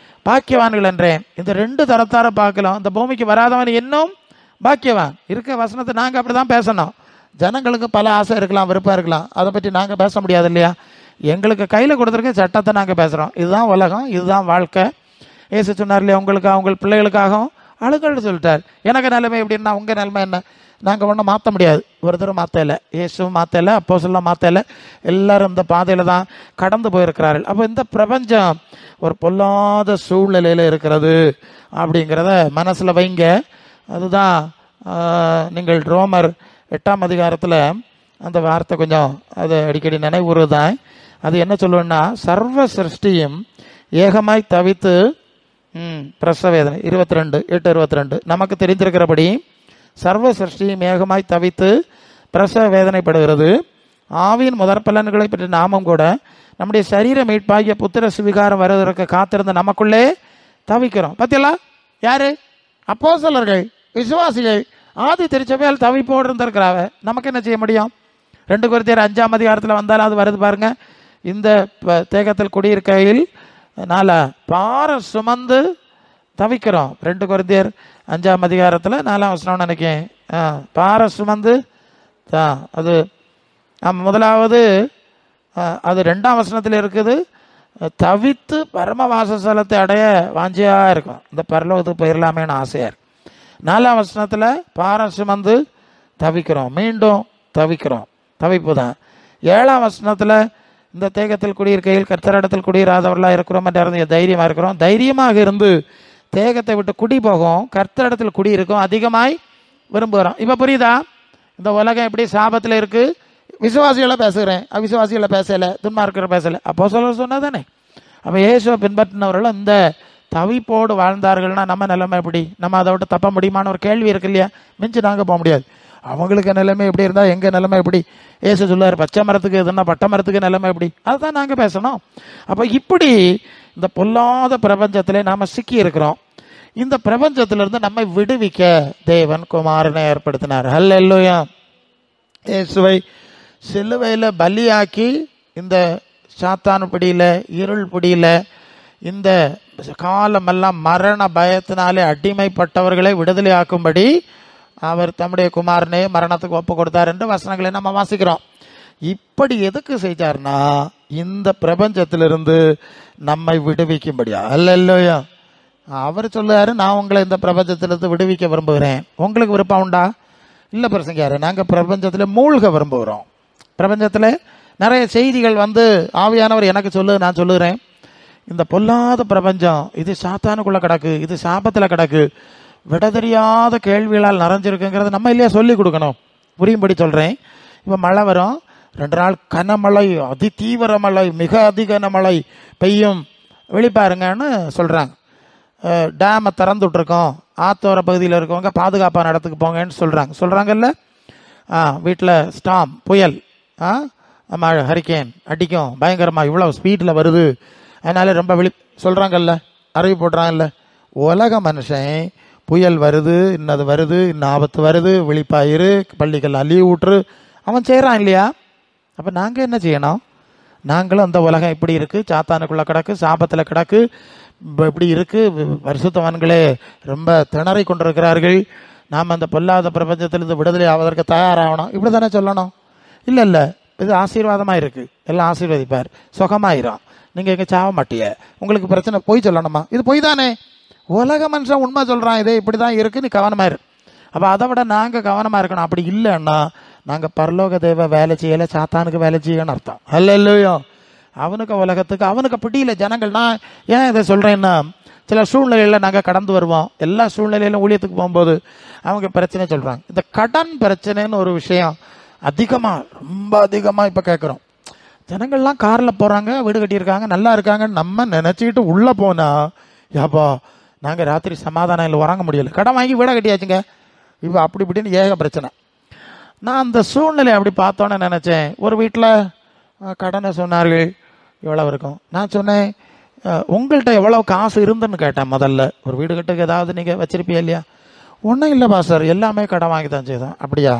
பாக்கியவான்கள் என்றேன். இந்த 2 தரத்தார பார்க்கலாம். இந்த பூமிக்கு வராதவன் இன்னும் பாக்கியவான். இருக்க வசனத்தை நாங்கள் அப்படி தான் பேசணும். ஜனங்களுக்கு பல ஆசை இருக்கலாம், விருப்பம் இருக்கலாம், அதை பற்றி நாங்கள் பேச முடியாது இல்லையா? எங்களுக்கு கையில் கொடுத்துருக்க சட்டத்தை நாங்கள் பேசுகிறோம். இதுதான் உலகம், இதுதான் வாழ்க்கை. ஏசு சொன்னார் இல்லையா, உங்களுக்காக உங்கள் பிள்ளைகளுக்காகவும் அழுகள்னு சொல்லிட்டார். எனக்கு நிலைமை எப்படின்னா உங்கள் நிலைமை என்ன? நாங்கள் ஒன்றும் மாற்ற முடியாது, ஒருத்தரும் மாற்றலை, இயேசுவும் மாற்றலை, அப்போஸ்தலரும் மாற்றலை, எல்லாரும் இந்த பாதையில் தான் கடந்து போயிருக்கிறார்கள். அப்போ இந்த பிரபஞ்சம் ஒரு பொல்லாத சூழ்நிலையில் இருக்கிறது அப்படிங்கிறத மனசில் வைங்க. அதுதான் நீங்கள் ரோமர் 8 அந்த வார்த்தை கொஞ்சம் அது அடிக்கடி நினைவுறுதான். அது என்ன சொல்லுவேன்னா, சர்வ சிருஷ்டியும் ஏகமாய் தவித்து பிரசவேதனை 22:8-22 நமக்கு தெரிந்திருக்கிறபடி சர்வ சிருஷ்டியும் ஏகமாய் தவித்து பிரசவ வேதனைப்படுகிறது. ஆவியின் முதற்பலன்களை பற்றி நாமும் கூட நம்முடைய சரீர மீட்பாகிய புத்திர சுவிகாரம் வருவதற்கு காத்திருந்த நமக்குள்ளே தவிக்கிறோம். பார்த்தீங்களா? யாரு? அப்போஸ்தலர்கள், விசுவாசிகள், ஆதி திருச்சபையால் தவிப்போடு இருந்திருக்கிறாவ. நமக்கு என்ன செய்ய முடியும்? 2 கொரிந்தியர் 5 வந்தாலும் அது வருது பாருங்க. இந்த தேகத்தில் குடியிருக்கையில் பாரம் சுமந்து தவிக்கிறோம். 2 கொரிந்தியர் 5 4 நினைக்கேன். பாரம் சுமந்து அது முதலாவது அது 2 இருக்குது. தவித்து பரமவாசஸ்தலத்தை அடைய வாஞ்சியாக இருக்கும், இந்த பரலோகத்துக்கு போயிடலாமேன்னு ஆசையார். 4 பாரம் சுமந்து தவிக்கிறோம், மீண்டும் தவிக்கிறோம், தவிப்பு தான். 7 இந்த தேகத்தில் குடியிருக்கையில் கர்த்தரிடத்தில் குடியிராதவர்களாக இருக்கிறோம் என்று தைரியமாக இருக்கிறோம். தைரியமாக இருந்து தேகத்தை விட்டு குடி போகும், கர்த்தரிடத்தில் குடியிருக்கும், அதிகமாய் விரும்புகிறோம். இப்போ புரியுதா? இந்த உலகம் எப்படி சாபத்தில் இருக்குது? விசுவாசிகளை பேசுகிறேன், அவிசுவாசிகளை பேசலை, துன்மார்க்கரை பேசலை. அப்போஸ்தலர் சொன்னா தானே. அப்போ இயேசுவை பின்பற்றினவர்கள் இந்த தவிப்போடு வாழ்ந்தார்கள்னா நம்ம நிலைமை எப்படி? நம்ம அதை விட்டு தப்ப முடியுமான்னு ஒரு கேள்வி இருக்கு இல்லையா? மிஞ்சி நாங்கள் போக முடியாது. அவங்களுக்கு நிலைமை எப்படி இருந்தால் எங்கள் நிலைமை எப்படி? ஏசு சொல்லுவார், பச்சை மரத்துக்கு எதுனா பட்ட மரத்துக்கு நிலைமை எப்படி? அதுதான் நாங்கள் பேசணும். அப்போ இப்படி இந்த பொல்லாத பிரபஞ்சத்திலே நாம் சிக்கி இருக்கிறோம். இந்த பிரபஞ்சத்திலிருந்து நம்மை விடுவிக்க தேவன் குமாரனை ஏற்படுத்தினார். ஹல்லேலூயா. இயேசுவை சிலுவையில் பலியாக்கி இந்த சாத்தானு பிடியில், இருள் பிடியில், இந்த காலமெல்லாம் மரண பயத்தினாலே அடிமைப்பட்டவர்களை விடுதலை ஆக்கும்படி அவர் தம்முடைய குமாரனே மரணத்துக்கு ஒப்பு கொடுத்தார் என்று வசனங்களை நம்ம வாசிக்கிறோம். இப்படி எதுக்கு செய்தார்னா, இந்த பிரபஞ்சத்திலிருந்து நம்மை விடுவிக்கும்படியா. அல்லேலூயா. அவர் சொல்லுவாரு, நான் உங்களை இந்த பிரபஞ்சத்திலிருந்து விடுவிக்க விரும்புகிறேன். உங்களுக்கு விருப்பம் உண்டா? இல்லை பிரசங்கியாரு, நாங்கள் பிரபஞ்சத்தில் மூழ்க விரும்புகிறோம். பிரபஞ்சத்தில் நிறைய செய்திகள் வந்து ஆவியானவர் எனக்கு சொல்லு, நான் சொல்லுகிறேன். இந்த பொல்லாத பிரபஞ்சம் இது சாத்தானுக்குள்ளே கிடக்கு, இது சாபத்தில் கிடக்கு, விட தெரியாத கேள்விகளால் நிறைஞ்சிருக்குங்கிறத நம்ம இல்லையா சொல்லி கொடுக்கணும். புரியும்படி சொல்கிறேன். இப்போ மழை வரும், 2 நாள் கனமழை, அதி தீவிர மழை, மிக அதிக மழை பெய்யும், வெளிப்பாருங்கன்னு சொல்கிறாங்க. டேமை திறந்து விட்ருக்கோம், ஆத்தோர பகுதியில் இருக்கவங்க பாதுகாப்பான இடத்துக்கு போங்கன்னு சொல்கிறாங்கல்ல. வீட்டில் ஸ்டாம், புயல், மழை, ஹரிக்கேன் அடிக்கும் பயங்கரமாக, இவ்வளோ ஸ்பீடில் வருது, அதனால ரொம்ப சொல்கிறாங்கல்ல, அறிவு போடுறாங்கல்ல. உலக மனுஷன் புயல் வருது, இன்னது வருது, இன்னும் ஆபத்து வருது, விழிப்பாயிரு, பள்ளிக்கெல்லாம் லீவ் விட்டுரு, அவன் செய்கிறான் இல்லையா? அப்போ நாங்கள் என்ன செய்யணும்? நாங்களும் அந்த உலகம் இப்படி இருக்குது, சாத்தானுக்குள்ளே கிடக்கு, சாபத்தில் கிடக்கு, இப்படி இருக்குது, பரிசுத்தவான்களே ரொம்ப திணறி கொண்டிருக்கிறார்கள், நாம் அந்த பொல்லாத பிரபஞ்சத்திலிருந்து விடுதலை ஆவதற்கு தயாராகணும், இப்படி தானே சொல்லணும். இல்லை இல்லை, இது ஆசீர்வாதமாக இருக்குது, எல்லாம் ஆசீர்வதிப்பார், சுகமாயிரும், நீங்கள் எங்கே சாவ மாட்டிய, உங்களுக்கு பிரச்சனை, பொய் சொல்லணுமா? இது பொய் தானே. உலக மனுஷன் உண்மை சொல்கிறான், இதே இப்படி தான் இருக்குது, நீ கவனமாக இரு. அப்போ அதை விட நாங்கள் கவனமாக இருக்கணும். அப்படி இல்லைன்னா நாங்கள் பரலோக தேவ வேலை செய்யலை, சாத்தானுக்கு வேலை செய்யன்னு அர்த்தம். அல்லையோ, அவனுக்கு உலகத்துக்கு அவனுக்கு பிடியில ஜனங்கள். நான் ஏன் இதை சொல்கிறேன்னா, சில சூழ்நிலையில் நாங்கள் கடந்து வருவோம், எல்லா சூழ்நிலையிலும் ஊழியத்துக்கு போகும்போது அவங்க பிரச்சனை சொல்கிறாங்க. இந்த கடன் பிரச்சனைன்னு ஒரு விஷயம் அதிகமாக, ரொம்ப அதிகமாக இப்போ கேட்குறோம். ஜனங்கள்லாம் காரில் போகிறாங்க, வீடு கட்டியிருக்காங்க, நல்லா இருக்காங்கன்னு நம்ம நினச்சிக்கிட்டு உள்ளே போனால், யாப்பா நாங்கள் ராத்திரி சமாதானம் இல்லை, உறங்க முடியலை, கடன் வாங்கி வீடை கட்டியாச்சுங்க, இப்போ அப்படி இப்படின்னு ஏக பிரச்சனை. நான் அந்த சூழ்நிலை அப்படி பார்த்தோன்னே நினச்சேன், ஒரு வீட்டில் கடனை சொன்னார்கள், எவ்வளோ இருக்கும். நான் சொன்னேன், உங்கள்கிட்ட எவ்வளோ காசு இருந்துன்னு கேட்டேன். முதல்ல ஒரு வீடு கட்டுக்கு ஏதாவது நீங்கள் வச்சிருப்பியா இல்லையா? ஒன்றும் இல்லைப்பா சார், எல்லாமே கடன் வாங்கி தான் செய்தோம். அப்படியா?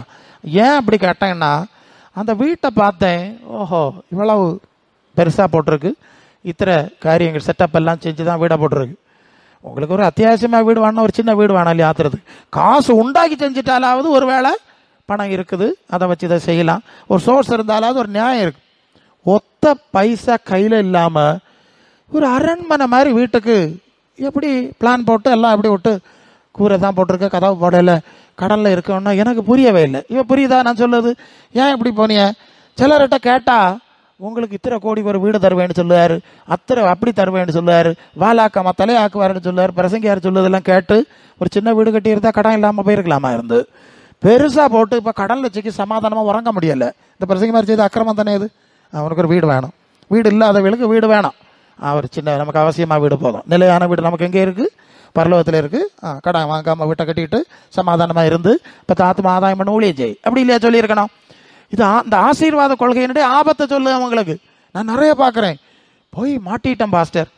ஏன் அப்படி கேட்டேன்னா, அந்த வீட்டை பார்த்தேன், ஓஹோ இவ்வளவு பெருசாக போட்டிருக்கு, இத்தனை காரியங்கள் செட்டப் எல்லாம் செஞ்சு தான் வீடை போட்டிருக்கு. உங்களுக்கு ஒரு அத்தியாவசியமாக வீடு வேணும், ஒரு சின்ன வீடு வேணாம் இல்லையா? ஆத்துறதுக்கு காசு உண்டாக்கி செஞ்சுட்டாலாவது ஒரு வேளை பணம் இருக்குது, அதை வச்சு இதை செய்யலாம், ஒரு சோர்ஸ் இருந்தாலாவது ஒரு நியாயம் இருக்குது. ஒத்த பைசா கையில் இல்லாமல் ஒரு அரண்மனை மாதிரி வீட்டுக்கு எப்படி பிளான் போட்டு எல்லாம் எப்படி விட்டு, கூரை தான் போட்டிருக்க, கதவு போடல, கடலில் இருக்கோன்னா எனக்கு புரியவே இல்லை. இப்போ புரியுதா நான் சொல்லுது? ஏன் இப்படி போனிய? சிலர்கிட்ட கேட்டால் உங்களுக்கு இத்தனை கோடிக்கு ஒரு வீடு தருவேன்னு சொல்லுவார், அத்தனை அப்படி தருவேன்னு சொல்லுவார், வாலாக்காம தலையாக்குவாருன்னு சொல்லுவார், பிரசங்கியார் சொல்லுவதெல்லாம் கேட்டு ஒரு சின்ன வீடு கட்டியிருந்தா கடன் இல்லாமல் போயிருக்கலாமா இருந்து, பெருசாக போட்டு இப்போ கடலில் வச்சுக்கி சமாதானமாக உறங்க முடியலை. இந்த பிரசங்க மாதிரி செய்த அக்கிரமம் தானே இது. அவனுக்கு ஒரு வீடு வேணும், வீடு இல்லாதவங்களுக்கு வீடு வேணும். ஒரு சின்ன நமக்கு அவசியமாக வீடு போதும், நிலையான வீடு நமக்கு எங்கே இருக்குது? பரலோகத்தில் இருக்குது. கடன் வாங்காமல் வீட்டை கட்டிட்டு சமாதானமாக இருந்து இப்போ ஆத்மா ஆதாயம் பண்ண ஊழியம் செய், அப்படி இல்லையா சொல்லியிருக்கணும். இது இந்த ஆசீர்வாத கொள்கையினுடைய ஆபத்தை சொல்லு அவங்களுக்கு. நான் நிறைய பார்க்குறேன், போய் மாட்டிட்டேன் பாஸ்டர்.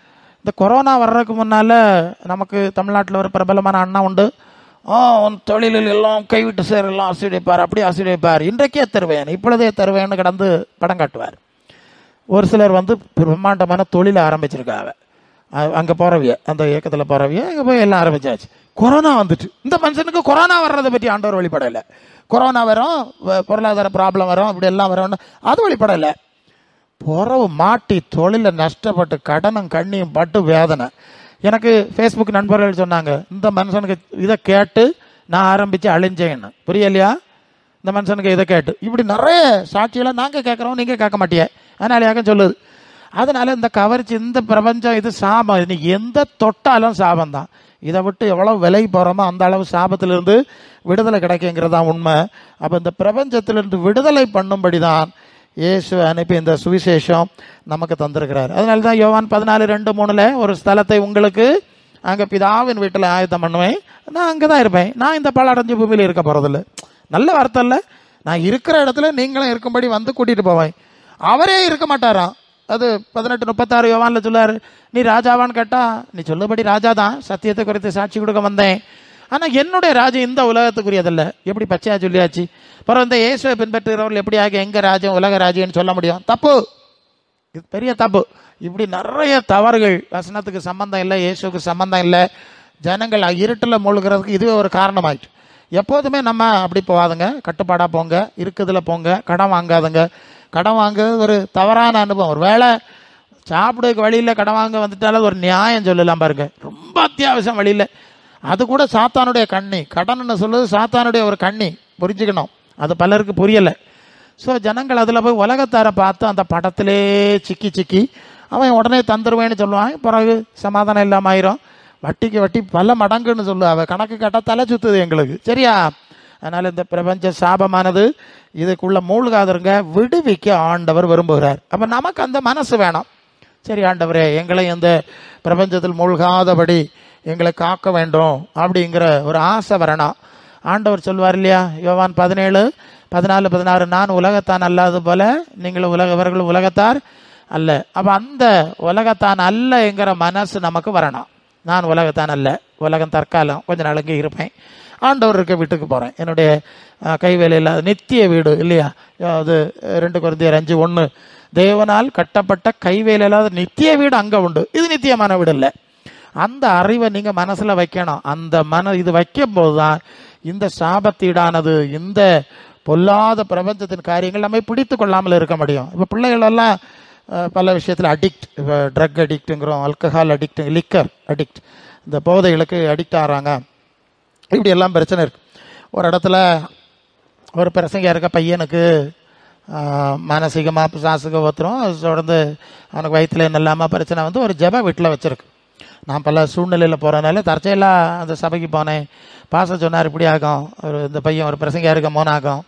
இந்த கொரோனா வர்றதுக்கு முன்னால் நமக்கு தமிழ்நாட்டில் ஒரு பிரபலமான அண்ணா உண்டு, தொழிலில் எல்லாம் கைவிட்டு சேரெல்லாம் ஆசீர்வதிப்பார், அப்படி ஆசீர்வதிப்பார், இன்றைக்கே தருவேன், இப்பொழுதே தருவேன்னு கடந்து படம் காட்டுவார். ஒரு சிலர் வந்து பிரம்மாண்டமான தொழிலை ஆரம்பிச்சிருக்காங்க, அங்கே போகிறவிய, அந்த இயக்கத்தில் போகிறவிய, அங்கே போய் எல்லாம் ஆரம்பிச்சாச்சு. கொரோனா வந்துட்டு இந்த மனுஷனுக்கு கொரோனா வர்றதை பற்றி ஆண்டவர் வெளிப்படலை. கொரோனா வரும், பொருளாதார ப்ராப்ளம் வரும், இப்படி எல்லாம் வரும்னு அது வெளிப்படலை. புறவு மாட்டி தொழிலை நஷ்டப்பட்டு கடனும் கண்ணியும் பட்டு வேதனை. எனக்கு ஃபேஸ்புக் நண்பர்கள் சொன்னாங்க, இந்த மனுஷனுக்கு இதை கேட்டு நான் ஆரம்பித்து அழிஞ்சேன்னு. புரியலையா? இந்த மனுஷனுக்கு இதை கேட்டு இப்படி நிறைய சாட்சிகளை நாங்கள் கேட்குறோம், நீங்கள் கேட்க மாட்டியே, அதனால யாக்க சொல்லுது. அதனால இந்த கவர்ச்சி, இந்த பிரபஞ்சம் இது சாபம், இது எந்த தொட்டாலும் சாபம் தான். இதை விட்டு எவ்வளோ விலை போகிறோமோ அந்த அளவு சாபத்திலிருந்து விடுதலை கிடைக்குங்கிறதான் உண்மை. அப்போ இந்த பிரபஞ்சத்திலிருந்து விடுதலை பண்ணும்படி தான் இயேசு அனுப்பி இந்த சுவிசேஷம் நமக்கு தந்திருக்கிறார். அதனால தான் யோவான் 14:2-3 ஒரு ஸ்தலத்தை உங்களுக்கு அங்கே பிதாவின் வீட்டில் ஆயத்தம் பண்ணுவேன், நான் அங்கே தான் இருப்பேன், நான் இந்த பாழடைஞ்ச பூமியில் இருக்க போகிறதில்ல. நல்ல வார்த்தை இல்லை, நான் இருக்கிற இடத்துல நீங்களும் இருக்கும்படி வந்து கூட்டிகிட்டு போவேன். அவரே இருக்க மாட்டாராம். அது 18:36 யோவானில் சொல்லார், நீ ராஜாவான்னு கேட்டால் நீ சொல்லுபடி ராஜா தான், சத்தியத்தை குறித்து சாட்சி கொடுக்க வந்தேன், ஆனால் என்னுடைய ராஜ்யம் இந்த உலகத்துக்குரியதில்லை. எப்படி பச்சையாக சொல்லியாச்சு. அப்புறம் இந்த இயேசுவை பின்பற்றுகிறவர்கள் எப்படி ஆகி எங்கள் ராஜ்யம் உலக ராஜ்யம்னு சொல்ல முடியும்? தப்பு, இது பெரிய தப்பு. இப்படி நிறைய தவறுகள், வசனத்துக்கு சம்பந்தம் இல்லை, இயேசுக்கு சம்பந்தம் இல்லை, ஜனங்கள் இருட்டில் மூழ்கிறதுக்கு இதுவே ஒரு காரணமாயிட்டு. எப்போதுமே நம்ம அப்படி போகாதுங்க, கட்டுப்பாடாக போங்க, இருக்குதுல போங்க, கடன் வாங்காதுங்க. கடன் வாங்குறது ஒரு தவறான அனுபவம். ஒரு வேளை சாப்பிடுறதுக்கு வழியில் கடன் வாங்க வந்துட்டாலும் ஒரு நியாயம் சொல்லலாம் பாருங்க, ரொம்ப அத்தியாவசியம் வழியில் அது கூட சாத்தானுடைய கண்ணி. கடன்னு சொல்லுது சாத்தானுடைய ஒரு கண்ணி, புரிஞ்சுக்கணும். அது பலருக்கு புரியலை. ஸோ ஜனங்கள் அதில் போய் உலகத்தாரை பார்த்து அந்த படத்திலே சிக்கி சிக்கி அவன் உடனே தந்துடுவேன்னு சொல்லுவான். பிறகு சமாதானம் இல்லாமல் ஆயிரும். வட்டிக்கு வட்டி பல மடங்குன்னு சொல்லுவா. அவள் கணக்கு கேட்டால் தலை சுற்றுது எங்களுக்கு, சரியா? அதனால் இந்த பிரபஞ்ச சாபமானது இதுக்குள்ள மூழ்காதருங்க, விடுவிக்க ஆண்டவர் விரும்புகிறார். அப்போ நமக்கு அந்த மனசு வேணும். சரி ஆண்டவரே, எங்களை இந்த பிரபஞ்சத்தில் மூழ்காதபடி எங்களை காக்க வேண்டும் அப்படிங்கிற ஒரு ஆசை வரணும். ஆண்டவர் சொல்வார் இல்லையா, யோவான் 17:14-16, நான் உலகத்தான் அல்லாது போல நீங்கள் இவர்கள் உலகத்தார் அல்ல. அப்போ அந்த உலகத்தான் அல்ல என்கிற மனசு நமக்கு வரணும். நான் உலகத்தான் அல்ல, உலகம் தற்காலம், கொஞ்ச நாளைக்கு இருப்பேன், ஆண்டவர் இருக்க வீட்டுக்கு போகிறேன், என்னுடைய கைவேலை இல்லாத நித்திய வீடு இல்லையா? அது 2 கொரிந்தியர் 5:1, தேவனால் கட்டப்பட்ட கைவேலை இல்லாத நித்திய வீடு அங்கே உண்டு. இது நித்தியமான வீடு இல்லை. அந்த அறிவை நீங்கள் மனசில் வைக்கணும். அந்த இது வைக்கும் போது தான் இந்த சாபத்தீடானது, இந்த பொல்லாத பிரபஞ்சத்தின் காரியங்கள் நம்மை பிடித்து கொள்ளாமல் இருக்க முடியும். இப்போ பிள்ளைகளெல்லாம் பல விஷயத்தில் அடிக்ட், இப்போ ட்ரக் அடிக்ட்டுங்கிறோம், ஆல்கஹால் அடிக்ட், லிக்கர் அடிக்ட், இந்த போதைகளுக்கு அடிக்ட் ஆகிறாங்க. இப்படி எல்லாம் பிரச்சனை இருக்குது. ஒரு இடத்துல ஒரு பிரசங்க இருக்க பையனுக்கு மானசீகமாக பிசாசுக்கு ஒத்துரும், தொடர்ந்து அவனுக்கு வயிற்றுல நல்லாமல் பிரச்சனை வந்து ஒரு ஜெப வீட்டில் வச்சுருக்கு. நான் பல சூழ்நிலையில் போகிறனால தற்செயலாக அந்த சபைக்கு போனேன். பாச சொன்னார், இப்படி ஆகும், இந்த பையன் ஒரு பிரசங்க இருக்க மோனாகும்,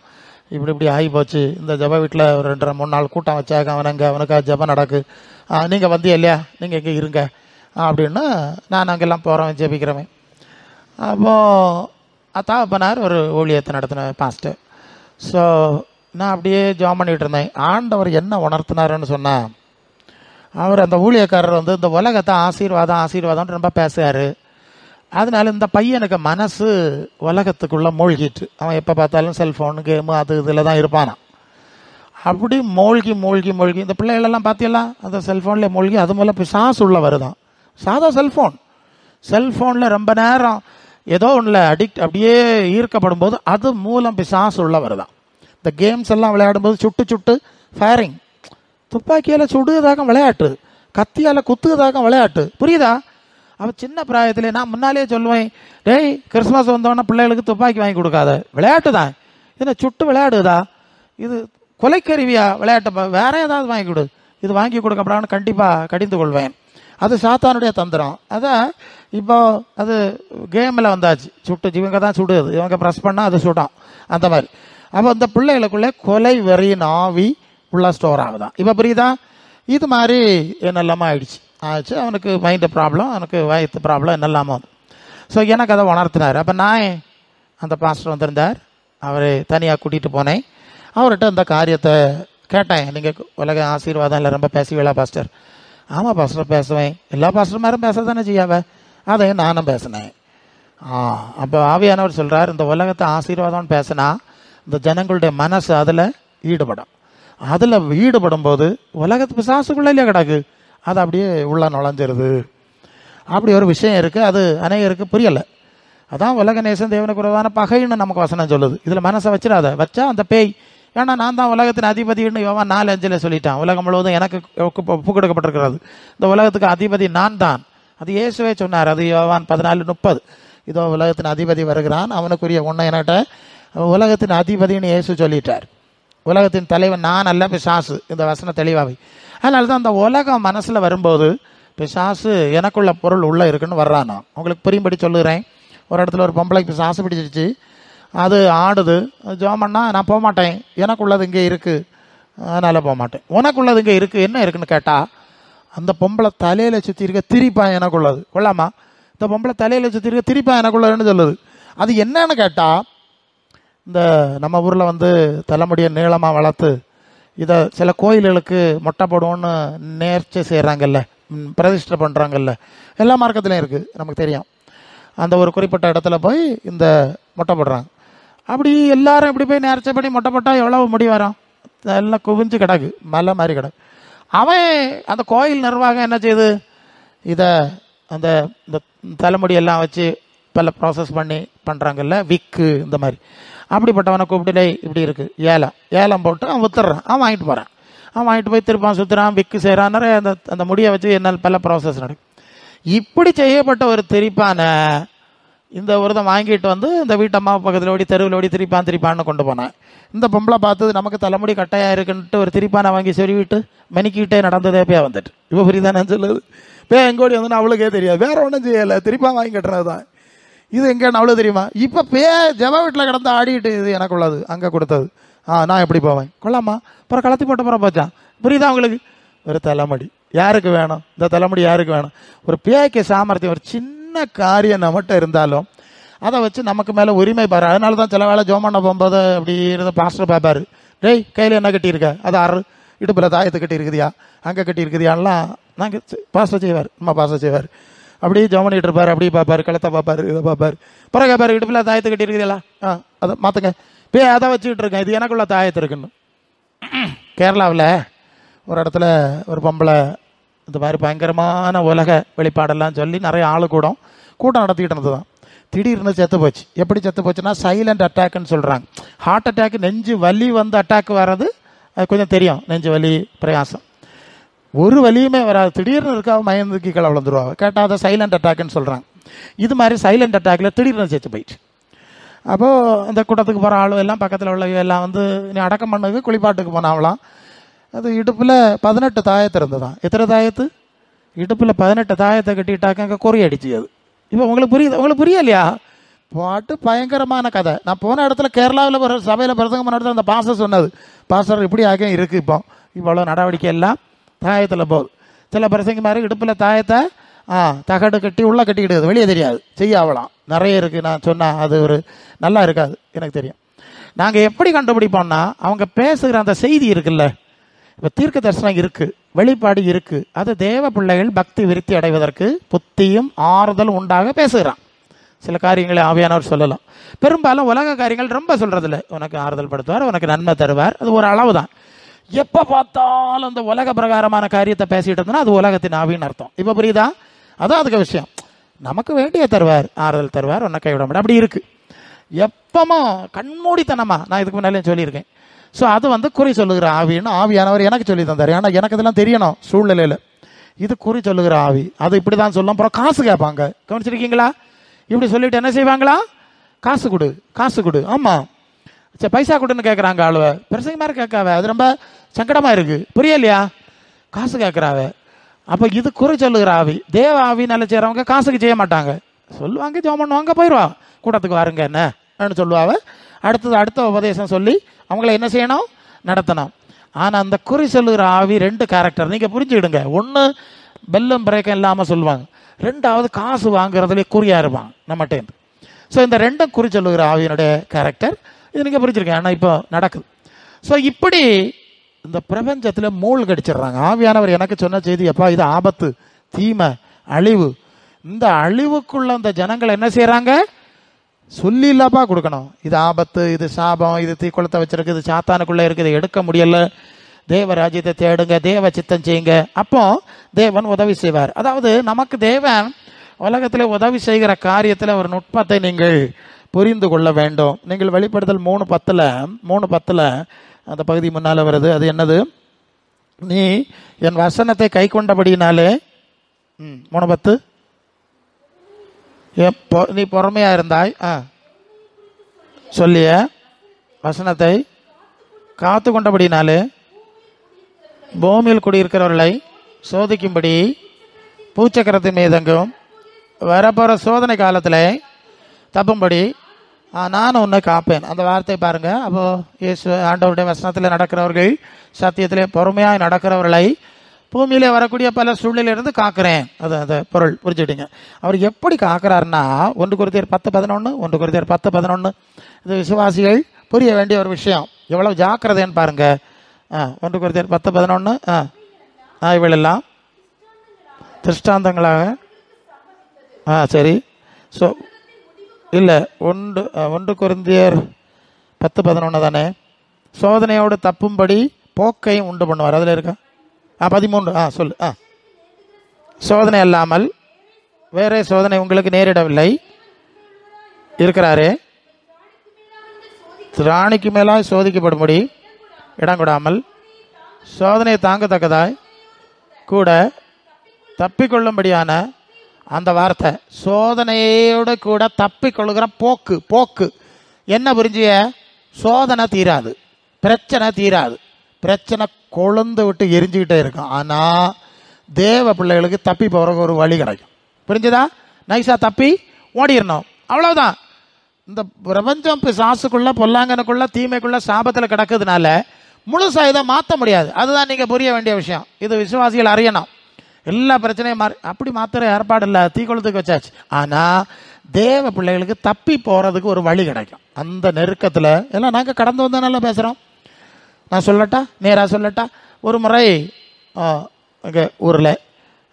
இப்படி ஆகி போச்சு, இந்த ஜப வீட்டில் ஒரு 2-3 நாள் கூட்டம் வச்சாங்க, அவனுக்காக ஜபம் நடக்கு, நீங்கள் வந்தியா இல்லையா, நீங்கள் எங்கே இருங்க அப்படின்னு. நான் அங்கெல்லாம் போகிறவன், ஜெபிக்கிறவன். அப்போது தாப்பனார் ஒரு ஊழியத்தை நடத்தின பாஸ்டர். ஸோ நான் அப்படியே ஜாம் பண்ணிகிட்டு இருந்தேன். ஆண்டவர் என்ன உணர்த்தினாருன்னு சொன்னால், அவர் அந்த ஊழியக்காரர் வந்து இந்த உலகத்தை ஆசீர்வாதம்னு ரொம்ப பேசுகிறார். அதனால இந்த பையனுக்கு மனசு உலகத்துக்குள்ளே மூழ்கிட்டு, அவன் எப்போ பார்த்தாலும் செல்ஃபோனு கேமு அது இதில் தான் இருப்பானான். அப்படி மூழ்கி இந்த பிள்ளைகளெல்லாம் பார்த்தீங்களா, அந்த செல்ஃபோனில் மூழ்கி அது மூலம் பிசாசு உள்ள வருதான். சாதா செல்ஃபோனில் ரொம்ப நேரம் ஏதோ ஒன்றில் அடிக்ட் அப்படியே ஈர்க்கப்படும் போது அது மூலம் பிசாசு உள்ள வருதான். இந்த கேம்ஸ் எல்லாம் விளையாடும்போது சுட்டு ஃபயரிங், துப்பாக்கியால் சுடுவதாக விளையாட்டு, கத்தியால் குத்துவதாக விளையாட்டு, புரியுதா? அவன் சின்ன பிராயத்திலே நான் முன்னாலே சொல்லுவேன், டேய் கிறிஸ்மஸ் வந்தோடனே பிள்ளைகளுக்கு துப்பாக்கி வாங்கி கொடுக்காத, விளையாட்டு தான், என்ன சுட்டு விளையாடுதா, இது கொலைக்கருவியா விளையாட்டு, வேற ஏதாவது வாங்கி கொடு, இது வாங்கி கொடுக்கப்படான்னு கண்டிப்பாக கடிந்து கொள்வேன். அது சாத்தானுடைய தந்திரம். அதான் இப்போ அது கேமில் வந்தாச்சு, இவங்க தான் சுடுது, இவங்க ப்ரெஸ் பண்ணால் அது சுடும், அந்த மாதிரி. அப்போ இந்த பிள்ளைகளுக்குள்ளே கொலை வெறியின் ஆவி உள்ள ஸ்டோர் ஆகுதான். இப்போ புரியுதா? இது மாதிரி என்னெல்லாமா ஆயிடுச்சு. அவனுக்கு மைண்டு ப்ராப்ளம், அவனுக்கு வயிற்று ப்ராப்ளம், என்னெல்லாமோ. ஸோ எனக்கு அதை உணர்த்தினார். அப்போ நான் அந்த பாஸ்டர் வந்திருந்தார், அவரை தனியாக கூட்டிகிட்டு போனேன். அவர்கிட்ட இந்த காரியத்தை கேட்டேன், நீங்கள் உலக ஆசீர்வாதம் இல்லை ரொம்ப பேசுவீங்களா பாஸ்டர்? ஆமாம் பாஸ்டர் பேசுவேன், எல்லா பாஸ்டர் மாதிரும் பேச தானே செய்யாவே, அதையும் நானும் பேசினேன். அப்போ ஆவியானவர் சொல்கிறார், இந்த உலகத்தை ஆசீர்வாதம்னு பேசினா இந்த ஜனங்களுடைய மனசு அதில் ஈடுபடும். அதில் ஈடுபடும் போது உலகத்து பிசாசுக்குள்ளே கிடக்கு, அது அப்படியே உள்ள நுழைஞ்சிருது. அப்படி ஒரு விஷயம் இருக்குது, அது அநேகருக்கு புரியலை. அதான் உலக நேசம் தேவனுக்கு உறவான பகைன்னு நமக்கு வசனம் சொல்லுது. இதில் மனசை வச்சா அந்த பேய், ஏன்னா நான் தான் உலகத்தின் அதிபதினு யோவான் 4:5 சொல்லிட்டான். உலகம் முழுவதும் எனக்கு ஒப்பு கொடுக்கப்பட்டிருக்கிறது, இந்த உலகத்துக்கு அதிபதி நான் தான். அது இயேசுவே சொன்னார், அது யோவான் 14:30. இதோ உலகத்தின் அதிபதி வருகிறான், அவனுக்குரிய உன்னை என்கிட்ட உலகத்தின் அதிபதினு இயேசு சொல்லிட்டார். உலகத்தின் தலைவன் நான் அல்ல, பிசாசு, இந்த வசனம் தெளிவாகவே. அதனால தான் அந்த உலகம் மனசில் வரும்போது பிசாசு எனக்குள்ள பொருள் உள்ளே இருக்குன்னு வர்றானா. உங்களுக்கு புரியும்படி சொல்லுகிறேன். ஒரு இடத்துல ஒரு பொம்பளைக்கு பிசாசு பிடிச்சிருச்சு, அது ஆடுது, ஜோமன்னா நான் போக மாட்டேன், எனக்குள்ளது இங்கே இருக்குது, அதனால் போக மாட்டேன். உனக்குள்ளது இங்கே இருக்குது, என்ன இருக்குன்னு கேட்டால் அந்த பொம்பளை தலையில் சுற்றி இருக்க திரிப்பான் எனக்குள்ளது, கொள்ளாமா, இந்த பொம்பளை தலையில் சுற்றி இருக்க திரிப்பான் எனக்குள்ளதுன்னு சொல்லுது. அது என்னன்னு கேட்டால், இந்த நம்ம ஊரில் வந்து தலைமுடியை நீளமாக வளர்த்து இதை சில கோயில்களுக்கு மொட்டை போடுவோன்னு நேர்ச்சி செய்கிறாங்கல்ல, பிரதிஷ்டை பண்ணுறாங்கல்ல, எல்லா மார்க்கத்துலேயும் இருக்குது, நமக்கு தெரியும். அந்த ஒரு குறிப்பிட்ட இடத்துல போய் இந்த மொட்டை போடுறாங்க. அப்படி எல்லாரும் இப்படி போய் நேர்ச்சை பண்ணி மொட்டை போட்டால் எவ்வளோ முடி வரும், எல்லாம் குவிஞ்சு கிடக்கு, மலை மாதிரி கிடக்கு. அவன் அந்த கோயில் நிர்வாகம் என்ன செய்யுது, இதை இந்த தலைமுடியெல்லாம் வச்சு பல ப்ராசஸ் பண்ணி பண்ணுறாங்கல்ல, விக்கு இந்த மாதிரி. அப்படிப்பட்டவனை கூப்பிட்டு இப்படி இருக்குது ஏலம் போட்டு அவன் வித்துடுறான், அவன் வாங்கிட்டு போகிறான். அவன் வாங்கிட்டு போய் திருப்பான், சுற்றுறான், விக்கு செய்கிறான், நிறைய அந்த முடியை வச்சு என்ன பல ப்ராசஸ் நடக்கும். இப்படி செய்யப்பட்ட ஒரு திரிப்பான இந்த விரதம் வாங்கிட்டு வந்து இந்த வீட்டம்மா பக்கத்தில் ஓடி தெருவில் ஓடி திரிப்பான்னு கொண்டு போனேன். இந்த பொம்பளை பார்த்தது நமக்கு தலைமுடி கட்டையாக இருக்குன்ட்டு ஒரு திரிப்பானை வாங்கி சொருவிட்டு மெனிக்கிட்டே நடந்ததே பேயா வந்துட்டு. இப்போ புரியுதானே சொல்லுது? பேயா எங்கோடி வந்து அவளுக்கே தெரியாது, வேற ஒன்றும் செய்யலை, திரிப்பான் வாங்கி கட்டுறது தான். இது எங்கேன்னு அவ்வளோ தெரியுமா? இப்போ பேயா ஜப வீட்டில் கிடந்து ஆடிட்டு இது எனக்கு உள்ளது அங்கே கொடுத்தது, நான் எப்படி போவேன் கொள்ளாமா, அப்புறம் கலத்தி போட்ட பிறகு போச்சான். புரியுதா உங்களுக்கு? ஒரு தலைமுடி யாருக்கு வேணும்? இந்த தலைமுடி யாருக்கு வேணும்? ஒரு பேய்க்கு சாமர்த்தியம், ஒரு சின்ன காரியம் நம்மகிட்ட இருந்தாலும் அதை வச்சு நமக்கு மேலே உரிமை பாரு. அதனால தான் சில வேலை ஜோமண்ண போகும்போது அப்படி இருந்த பாஸ்டர் பார்ப்பாரு, டேய் கையில் என்ன கட்டியிருக்க, அது ஆறு இடுப்பில் தாயத்தை கட்டி இருக்குதியா, அங்கே கட்டி இருக்குதியான்லாம் நாங்கள் பாஸ்டர் செய்வார், நம்ம பாஸ்டர் செய்வார். அப்படியே ஜோமனிட்டு இருப்பார், அப்படியே பார்ப்பார், கழுத்தை பார்ப்பார், இதை பார்ப்பார், பிறகு பாரு இடுப்பில் தாயத்தை கட்டி இருக்குதியா, அதை மாற்றுங்க, அதை வச்சுக்கிட்டு இருக்கேன், இது எனக்குள்ள தாயத்து இருக்குன்னு. கேரளாவில் ஒரு இடத்துல ஒரு பொம்பளை இந்த மாதிரி பயங்கரமான உலக வெளிப்பாடெல்லாம் சொல்லி நிறைய கூட்டம் நடத்திக்கிட்டு இருந்தது தான். திடீர்னு செத்து போச்சு. எப்படி செத்து போச்சுன்னா சைலண்ட் அட்டாக்னு சொல்கிறாங்க. ஹார்ட் அட்டாக், நெஞ்சு வலி வந்து அட்டாக் வர்றது அது கொஞ்சம் தெரியும், நெஞ்சு வலி பிரயாசம், ஒரு வலியுமே வராது, திடீர்னு இருக்காவ மயந்துக்கு கீழே விழுந்துருவாங்க, கேட்டால் அதை சைலண்ட் அட்டாக்னு சொல்கிறாங்க. இது மாதிரி சைலண்ட் அட்டாக்கில் திடீர்னு செத்து போயிடுச்சு. அப்போது அந்த கூட்டத்துக்கு போகிற ஆளும் எல்லாம் பக்கத்தில் உள்ள எல்லாம் வந்து நீ அடக்கம் பண்ணுக்கு குளிப்பாட்டுக்கு போனாவலாம். அது இடுப்பில் 18 தாயத்து இருந்ததான். எத்தனை தாயத்து? இடுப்பில் 18 தாயத்தை கட்டிட்டாக்க அங்கே குறி அடிச்சு. அது இப்போ உங்களுக்கு புரியுது? உங்களுக்கு புரியலையா? பாட்டு பயங்கரமான கதை. நான் போன இடத்துல கேரளாவில் ஒரு சபையில் பிரசங்கம் பண்ண இடத்துல அந்த பாஸ்டர் சொன்னது, பாஸ்டர் இப்படி ஆக இருக்குது, இவ்வளோ நடவடிக்கை எல்லாம் தாயத்தில் போகுது. சில பிரசங்க மாதிரி இடுப்பில் தாயத்தை தகடு கட்டி உள்ளே கட்டிக்கிடுது, வெளியே தெரியாது, செய்ய ஆகலாம், நிறைய இருக்குது. நான் சொன்னால் அது ஒரு நல்லா இருக்காது, எனக்கு தெரியும். நாங்கள் எப்படி கண்டுபிடிப்போம்னா அவங்க பேசுகிற அந்த செய்தி இருக்குல்ல, இப்போ தீர்க்க தரிசனம் இருக்குது, வெளிப்பாடு இருக்குது, அது தேவ பிள்ளைகள் பக்தி விருத்தி அடைவதற்கு புத்தியும் ஆறுதல் உண்டாக பேசுகிறான். சில காரியங்களை ஆவியானவர் சொல்லலாம். பெரும்பாலும் உலக காரியங்கள் ரொம்ப சொல்கிறதில்ல. உனக்கு ஆறுதல் படுத்துவார், உனக்கு நன்மை தருவார், அது ஒரு அளவு தான். எப்போ பார்த்தாலும் அந்த உலக பிரகாரமான காரியத்தை பேசிகிட்டு இருந்தோன்னா அது உலகத்தின் ஆவின்னு அர்த்தம். இப்போ புரியுதா? அதான் அதுக்கு விஷயம். நமக்கு வேண்டிய தருவார், ஆறுதல் தருவார், உன்னை கைவிட மாட்டேன், அப்படி இருக்குது. எப்பமோ கண்மூடித்தனமா நான் இதுக்கு முன்னாலே சொல்லியிருக்கேன். ஸோ அது வந்து குறி சொல்லுகிற ஆவின்னு ஆவியானவர் எனக்கு சொல்லி தந்தார். ஏன்னா எனக்கு இதெல்லாம் தெரியணும் சூழ்நிலையில். இது குறி சொல்லுகிற ஆவி, அது இப்படி தான் சொல்லும். அப்புறம் காசு கேட்பாங்க, கவனிச்சிருக்கீங்களா? இப்படி சொல்லிட்டு என்ன செய்வாங்களா? காசு கொடு, காசு கொடு, ஆமாம் சரி பைசா கொடுன்னு கேட்குறாங்க ஆளுவ. பெருசுங்க மாதிரி கேட்காவ, அது ரொம்ப சங்கடமாக இருக்குது, புரியலையா? காசு கேட்குறாவ. அப்போ இது குறி சொல்லுகிற ஆவி. தேவ ஆவி நல்ல செய்கிறவங்க காசுக்கு செய்ய மாட்டாங்க, சொல்லுவாங்க, ஜெபம் பண்ணுவாங்க, போயிடுவாங்க, கூட்டத்துக்கு வாருங்க என்னன்னு சொல்லுவாங்க. அடுத்த உபதேசம் சொல்லி அவங்கள என்ன செய்யணும்? நடத்தணும். ஆனால் அந்த குறி சொல்லுகிற ஆவி 2 கேரக்டர் நீங்கள் புரிஞ்சுக்கிடுங்க. ஒன்று பெல்லும் பிரேக்கம் இல்லாமல் சொல்லுவாங்க, 2வது காசு வாங்குறதுலேயே குறியாக இருப்பாங்க நம்மகிட்டேருந்து. ஸோ இந்த 2ம் குறி சொல்லுகிற ஆவியினுடைய கேரக்டர். இது நீங்கள் புரிஞ்சுருக்கேன். ஆனால் இப்போ நடக்குது. ஸோ இப்படி இந்த பிரபஞ்சத்தில் மூழ்கடிச்சிடுறாங்க. ஆவியானவர் எனக்கு சொன்ன செய்தி, அப்பா இது ஆபத்து, தீமை, அழிவு. இந்த அழிவுக்குள்ள இந்த ஜனங்கள் என்ன செய்கிறாங்க? சொல்லி இல்லாப்பா கொடுக்கணும், இது ஆபத்து, இது சாபம், இது தீக்குளத்தை வச்சிருக்கு, இது சாத்தானுக்குள்ளே இருக்குது, எடுக்க முடியல, தேவ ராஜ்யத்தை தேடுங்க, தேவ சித்தம் செய்யுங்க, அப்போ தேவன் உதவி செய்வார். அதாவது நமக்கு தேவன் உலகத்தில் உதவி செய்கிற காரியத்தில் ஒரு நுட்பத்தை நீங்கள் புரிந்து கொள்ள வேண்டும். நீங்கள் வெளிப்படுத்தல் 3:10 அந்த பகுதி முன்னால் வருது. அது என்னது? நீ என் வசனத்தை கை கொண்டபடினாலே 3:10 நீ பொறுமையா இருந்தாய், சொல்லிய வசனத்தை காத்து கொண்டபடினாலே பூமியில் குடியிருக்கிறவர்களை சோதிக்கும்படி பூச்சக்கரத்தின் மீதெங்கும் வரப்போகிற சோதனை காலத்தில் தப்பும்படி நான் உன்னை காப்பேன். அந்த வார்த்தை பாருங்க. அப்போ இயேசு ஆண்டவருடைய வசனத்தில் நடக்கிறவர்கள், சத்தியத்திலே பொறுமையாக நடக்கிறவர்களை பூமியிலே வரக்கூடிய பல சூழ்நிலையிலிருந்து காக்கிறேன். அது அந்த பொருள் புரிஞ்சுக்கிட்டீங்க. அவர் எப்படி காக்கிறாருன்னா 1 கொரிந்தியர் 10:11 இது விசுவாசிகள் புரிய வேண்டிய ஒரு விஷயம். எவ்வளவு ஜாக்கிரதைன்னு பாருங்க. 1 கொரிந்தியர் 10:11 இவளெல்லாம் திருஷ்டாந்தங்களாக சரி. ஸோ இல்லை 1 கொரிந்தியர் 10:11 தானே. சோதனையோடு தப்பும்படி போக்கையும் உண்டு பண்ணுவார். அதில் இருக்கா 13 சொல்லு. சோதனை அல்லாமல் வேற சோதனை உங்களுக்கு நேரிடவில்லை இருக்கிறாரே, ராணிக்கு மேலாய் சோதிக்கப்படும்படி இடம் கொடாமல் சோதனையை தாங்கத்தக்கதாய் கூட தப்பிக்கொள்ளும்படியான அந்த வார்த்தை சோதனையோடு கூட தப்பிக்கொள்ளுகிற போக்கு. போக்கு என்ன புரிஞ்சிய? சோதனை தீராது, பிரச்சனை தீராது, பிரச்சனை கொழுந்து விட்டு எரிஞ்சுக்கிட்டே இருக்கும். ஆனால் தேவ பிள்ளைகளுக்கு தப்பி போகிறக்கு ஒரு வழி கிடைக்கும். புரிஞ்சுதா? நைஸாக தப்பி ஓடிடணும், அவ்வளோதான். இந்த பிரபஞ்சம் பிசாசுக்குள்ள, பொல்லாங்கனுக்குள்ள, தீமைக்குள்ள, சாபத்தில் கிடக்குதுனால முழுசாக இதை மாற்ற முடியாது. அதுதான் நீங்கள் புரிய வேண்டிய விஷயம். இது விசுவாசிகள் அறியணும். எல்லா பிரச்சனையும் அப்படி மாத்திர ஏற்பாடு இல்லை, தீக்குளத்துக்கு வச்சாச்சு. ஆனால் தேவ பிள்ளைகளுக்கு தப்பி போகிறதுக்கு ஒரு வழி கிடைக்கும். அந்த நெருக்கத்தில் எல்லாம் நாங்கள் கடந்து வந்தனால பேசுகிறோம். நான் சொல்லட்டா, நேராக சொல்லட்டா, ஒரு முறை எங்கள் ஊரில்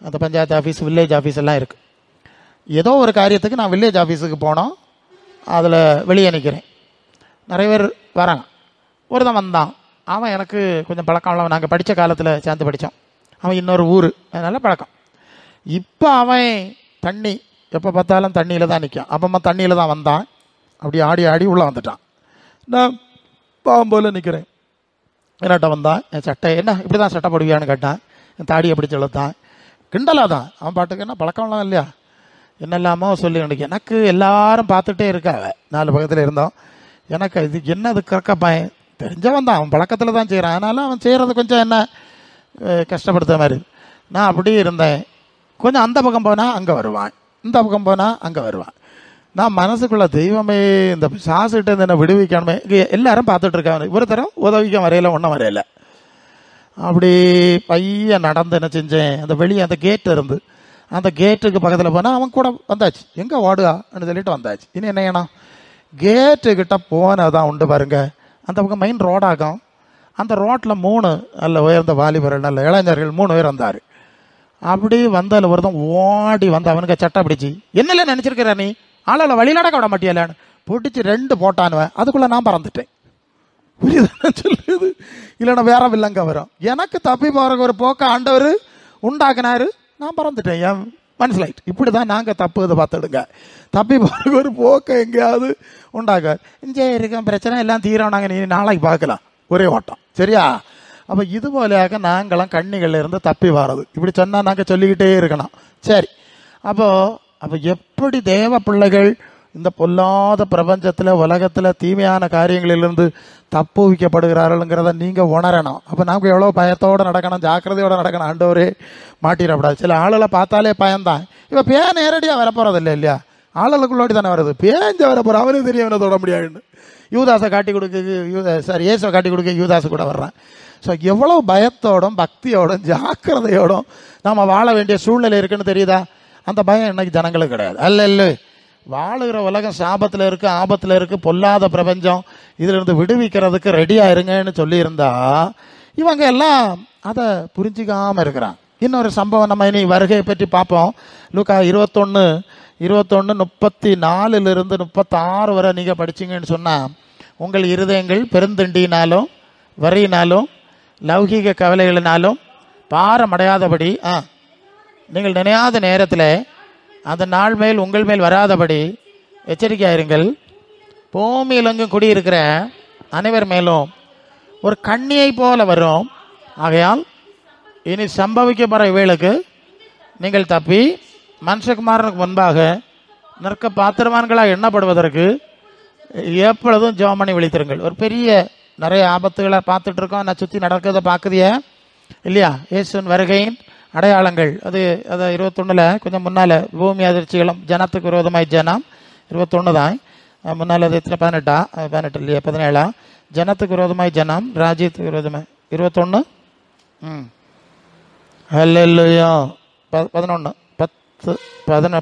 அந்த பஞ்சாயத்து ஆஃபீஸ், வில்லேஜ் ஆஃபீஸ் எல்லாம் இருக்குது. ஏதோ ஒரு காரியத்துக்கு நான் வில்லேஜ் ஆஃபீஸுக்கு போனோம். அதில் வெளியே நிற்கிறேன், நிறைய பேர் வராங்க. ஒருத்தன் வந்தான், அவன் எனக்கு கொஞ்சம் பழக்கம் இல்லை, நாங்கள் படித்த காலத்தில் சேர்ந்து படித்தோம். அவன் இன்னொரு ஊர், அதனால் பழக்கம். இப்போ அவன் தண்ணி எப்போ பார்த்தாலும் தண்ணியில் தான் நிற்கான். அப்போ தண்ணியில் தான் வந்தான், அப்படி ஆடி ஆடி உள்ளே வந்துட்டான். நான் பாம்போல் நிற்கிறேன். என்னட்ட வந்தான், என் சட்டை என்ன இப்படி தான் சட்டை போடுவியான்னு கேட்டான். என் தாடியை பிடிச்சி இழுத்தான். கிண்டலாக தான், அவன் பாட்டுக்கு என்ன பழக்கம்லாம் இல்லையா, என்னெல்லாமோ சொல்லி எனக்கு எல்லாரும் பார்த்துட்டே இருக்காங்க. 4 பக்கத்தில் இருந்தோம். எனக்கு இது என்ன அது கறக்க பையன் தெரிஞ்சவன் தான், அவன் பழக்கத்தில் தான் செய்கிறான். அதனால அவன் செய்கிறது கொஞ்சம் என்ன கஷ்டப்படுத்த மாதிரி. நான் அப்படி இருந்தேன். கொஞ்சம் அந்த பக்கம் போனால் அங்கே வருவான், இந்த பக்கம் போனால் அங்கே வருவான். நான் மனசுக்குள்ள தெய்வமே இந்த சாசுகிட்ட என்னை விடுவிக்கணுமே, இங்கே எல்லாரும் பார்த்துட்டு இருக்காங்க. ஒரு தரம் உதவிக்க வரையில, ஒன்றும் வரையில. அப்படி பையன் நடந்து என்ன செஞ்சேன், அந்த வெளியே அந்த கேட்டு இருந்து அந்த கேட்டுக்கு பக்கத்தில் போனால் அவன் கூட வந்தாச்சு. எங்கே ஓடுகான்னு சொல்லிட்டு வந்தாச்சு. இனி என்ன செய்யணும், கேட்டுக்கிட்ட போனதான் உண்டு பாருங்க. அந்த பக்கம் மெயின் ரோடாகும். அந்த ரோட்டில் 3 நல்ல உயர்ந்த வாலிபர்கள், நல்ல இளைஞர்கள் 3 பேர் வந்தார். அப்படி வந்தால் ஒருத்தன் ஓடி வந்து அவனுக்கு சட்டை பிடிச்சி, என்னல நினச்சிருக்கிற நீ, ஆளால் வழி நடக்க விட மாட்டியலான்னு பிடிச்சி 2 போட்டானுவேன். அதுக்குள்ளே நான் பறந்துட்டேன். புரியுது சொல்லுது இல்லைன்னா வேற வில்லங்க வரும். எனக்கு தப்பி போகிறக்கு ஒரு போக்க ஆண்டவர் உண்டாக்குனாரு, நான் பறந்துட்டேன். என் மனசிலாயிட்டு. இப்படி தான் நாங்கள் தப்பு இதை பார்த்துடுங்க. தப்பி போகிறக்கு ஒரு போக்க எங்கேயாவது உண்டாக்க இங்கே இருக்க பிரச்சனை எல்லாம் தீரம், நாங்கள் நீ நாளைக்கு பார்க்கலாம், ஒரே ஓட்டம். சரியா? அப்போ இது போலையாக நாங்களும் கண்ணிகளில் இருந்து தப்பி வர்றது. இப்படி சொன்னால் நாங்கள் சொல்லிக்கிட்டே இருக்கணும். சரி, அப்போ எப்படி தேவ பிள்ளைகள் இந்த பொல்லாத பிரபஞ்சத்தில், உலகத்தில் தீமையான காரியங்களிலிருந்து தப்பு வைக்கப்படுகிறார்கள்ங்கிறத நீங்கள் உணரணும். அப்போ நாங்கள் எவ்வளோ பயத்தோடு நடக்கணும், ஜாக்கிரதையோடு நடக்கணும். ஆண்டவரே மாட்டிடக்கூடாது. சில ஆளுகளை பார்த்தாலே பயந்தான். இப்போ நேரடியாக வரப்போகிறது இல்லையா, ஆளுகளுக்குள்ளோடி தானே வருது. பேஞ்ச வரப்போகிற அவனுக்கு தெரியும், அவனை தொட முடியாதுன்னு. யூதாஸை காட்டி கொடுக்க இயேசுவை காட்டி கொடுக்க யூதாஸு கூட வர்றான். ஸோ எவ்வளோ பயத்தோடும் பக்தியோடும் ஜாக்கிரதையோடும் நம்ம வாழ வேண்டிய சூழ்நிலை இருக்குன்னு தெரியுதா? அந்த பயம் இன்னைக்கு ஜனங்களுக்கு கிடையாது. அல்ல, வாழுகிற உலகம் சாபத்தில் இருக்குது, ஆபத்தில் இருக்குது, பொல்லாத பிரபஞ்சம், இதிலிருந்து விடுவிக்கிறதுக்கு ரெடியாக இருங்கன்னு சொல்லியிருந்தா இவங்க எல்லாம் அதை புரிஞ்சிக்காமல் இருக்கிறான். இன்னொரு சம்பவம் நம்ம இனி வருகையை பற்றி பார்ப்போம். லூக்கா 21:34 36 வரை நீங்கள் படிச்சிங்கன்னு சொன்னால், உங்கள் இருதயங்கள் பெருந்தண்டியினாலும் வரியினாலும் லௌகீக கவலைகளினாலும் பாரமடையாதபடி நீங்கள் நினையாத நேரத்தில் அந்த நாள் மேல் உங்கள் மேல் வராதபடி எச்சரிக்கையாயிருங்கள். பூமியிலெங்கும் குடியிருக்கிற அனைவர் மேலும் ஒரு கண்ணியை போல வரும். ஆகையால் இனி சம்பவிக்கப்படுற இவைகளுக்கு நீங்கள் தப்பி மனுஷகுமாரனுக்கு முன்பாக நிற்க பாத்திரவான்களாக எண்ணப்படுவதற்கு எப்பொழுதும் ஜெபம் பண்ணி விழித்திருங்கள். ஒரு பெரிய நிறைய ஆபத்துகளை பார்த்துட்டு இருக்கோம். நான் சுற்றி நடக்கிறத பார்க்குதியே இல்லையா? இயேசுவின் வருகையின் அடையாளங்கள் அது 21 கொஞ்சம் முன்னால் பூமி அதிர்ச்சிகளும் ஜனத்துக்கு விரோதமாய் ஜனம் 21 தான். முன்னால் அது எத்தனை 18 இல்லையா 17 ஜனத்துக்கு விரோதமாய் ஜனம் ராஜ்யத்துக்கு விரோதமாய் 21 ஹல்லேலூயா 11 10 11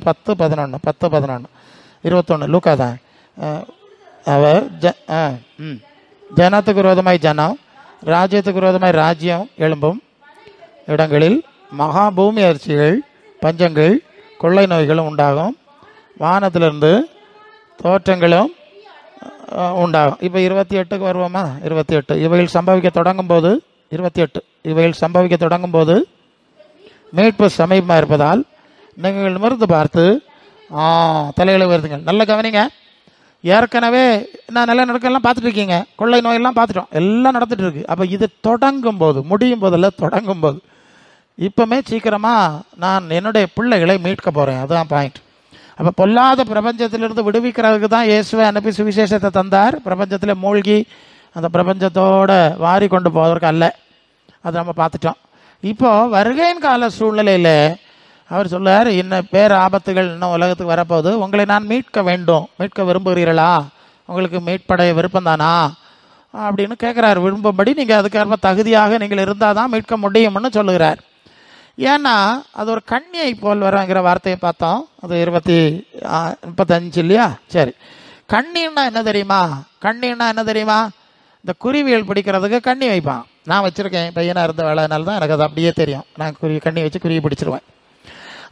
21 லூக்கா தான். அவர் ஜனத்துக்கு விரோதமாய் ஜனம் ராஜ்யத்துக்கு விரோதமாய் ராஜ்யம் எழும்பும் இடங்களில் மகா பூமி அதிர்ச்சிகள், பஞ்சங்கள், கொள்ளை நோய்களும் உண்டாகும். வானத்திலிருந்து தோற்றங்களும் உண்டாகும். இப்போ 28க்கு வருவோமா? 28 இவைகள் சம்பவிக்க தொடங்கும் போது 28 இவைகள் சம்பவிக்க தொடங்கும் போது மீட்பு சமீபமாக இருப்பதால் நீங்கள் நிமிர்ந்து பார்த்து தலைகளை உயர்த்துங்கள். நல்ல கவனிங்க. ஏற்கனவே நான் நல்ல நடக்கலாம் பார்த்துட்டு இருக்கீங்க, கொள்ளை நோயெல்லாம் பார்த்துட்டோம், எல்லாம் நடந்துட்டு இருக்கு. அப்போ இது தொடங்கும் போது, முடியும் போதில் தொடங்கும் போது இப்போமே சீக்கிரமாக நான் என்னுடைய பிள்ளைகளை மீட்க போகிறேன். அதுதான் பாயிண்ட். அப்போ பொல்லாத பிரபஞ்சத்திலிருந்து விடுவிக்கிறதுக்கு தான் இயேசுவை அனுப்பி சுவிசேஷத்தை தந்தார். பிரபஞ்சத்தில் மூழ்கி அந்த பிரபஞ்சத்தோட வாரி கொண்டு போவதற்கு அல்ல. அதை நம்ம பார்த்துட்டோம். இப்போது வருகையின் கால சூழ்நிலையில் அவர் சொல்லுவார், இன்னும் பேர் ஆபத்துகள் இன்னும் உலகத்துக்கு வரப்போகுது, உங்களை நான் மீட்க வேண்டும், மீட்க விரும்புகிறீர்களா, உங்களுக்கு மீட்படைய விருப்பம் தானா அப்படின்னு கேட்குறாரு. விரும்பும்படி நீங்கள் அதுக்கேற்ப தகுதியாக நீங்கள் இருந்தால் தான் மீட்க முடியும்னு சொல்லுகிறார். ஏன்னா அது ஒரு கண்ணியை போல் வரங்கிற வார்த்தையை பார்த்தோம். அது 35 இல்லையா? சரி, கண்ணின்னா என்ன தெரியுமா? கண்ணின்னா என்ன தெரியுமா? இந்த குருவியல் பிடிக்கிறதுக்கு கண்ணி வைப்பான். நான் வச்சுருக்கேன், பையனாக இருந்த வேலைனால தான் எனக்கு அது அப்படியே தெரியும். நான் கண்ணி வச்சு குருவி பிடிச்சிருவேன்.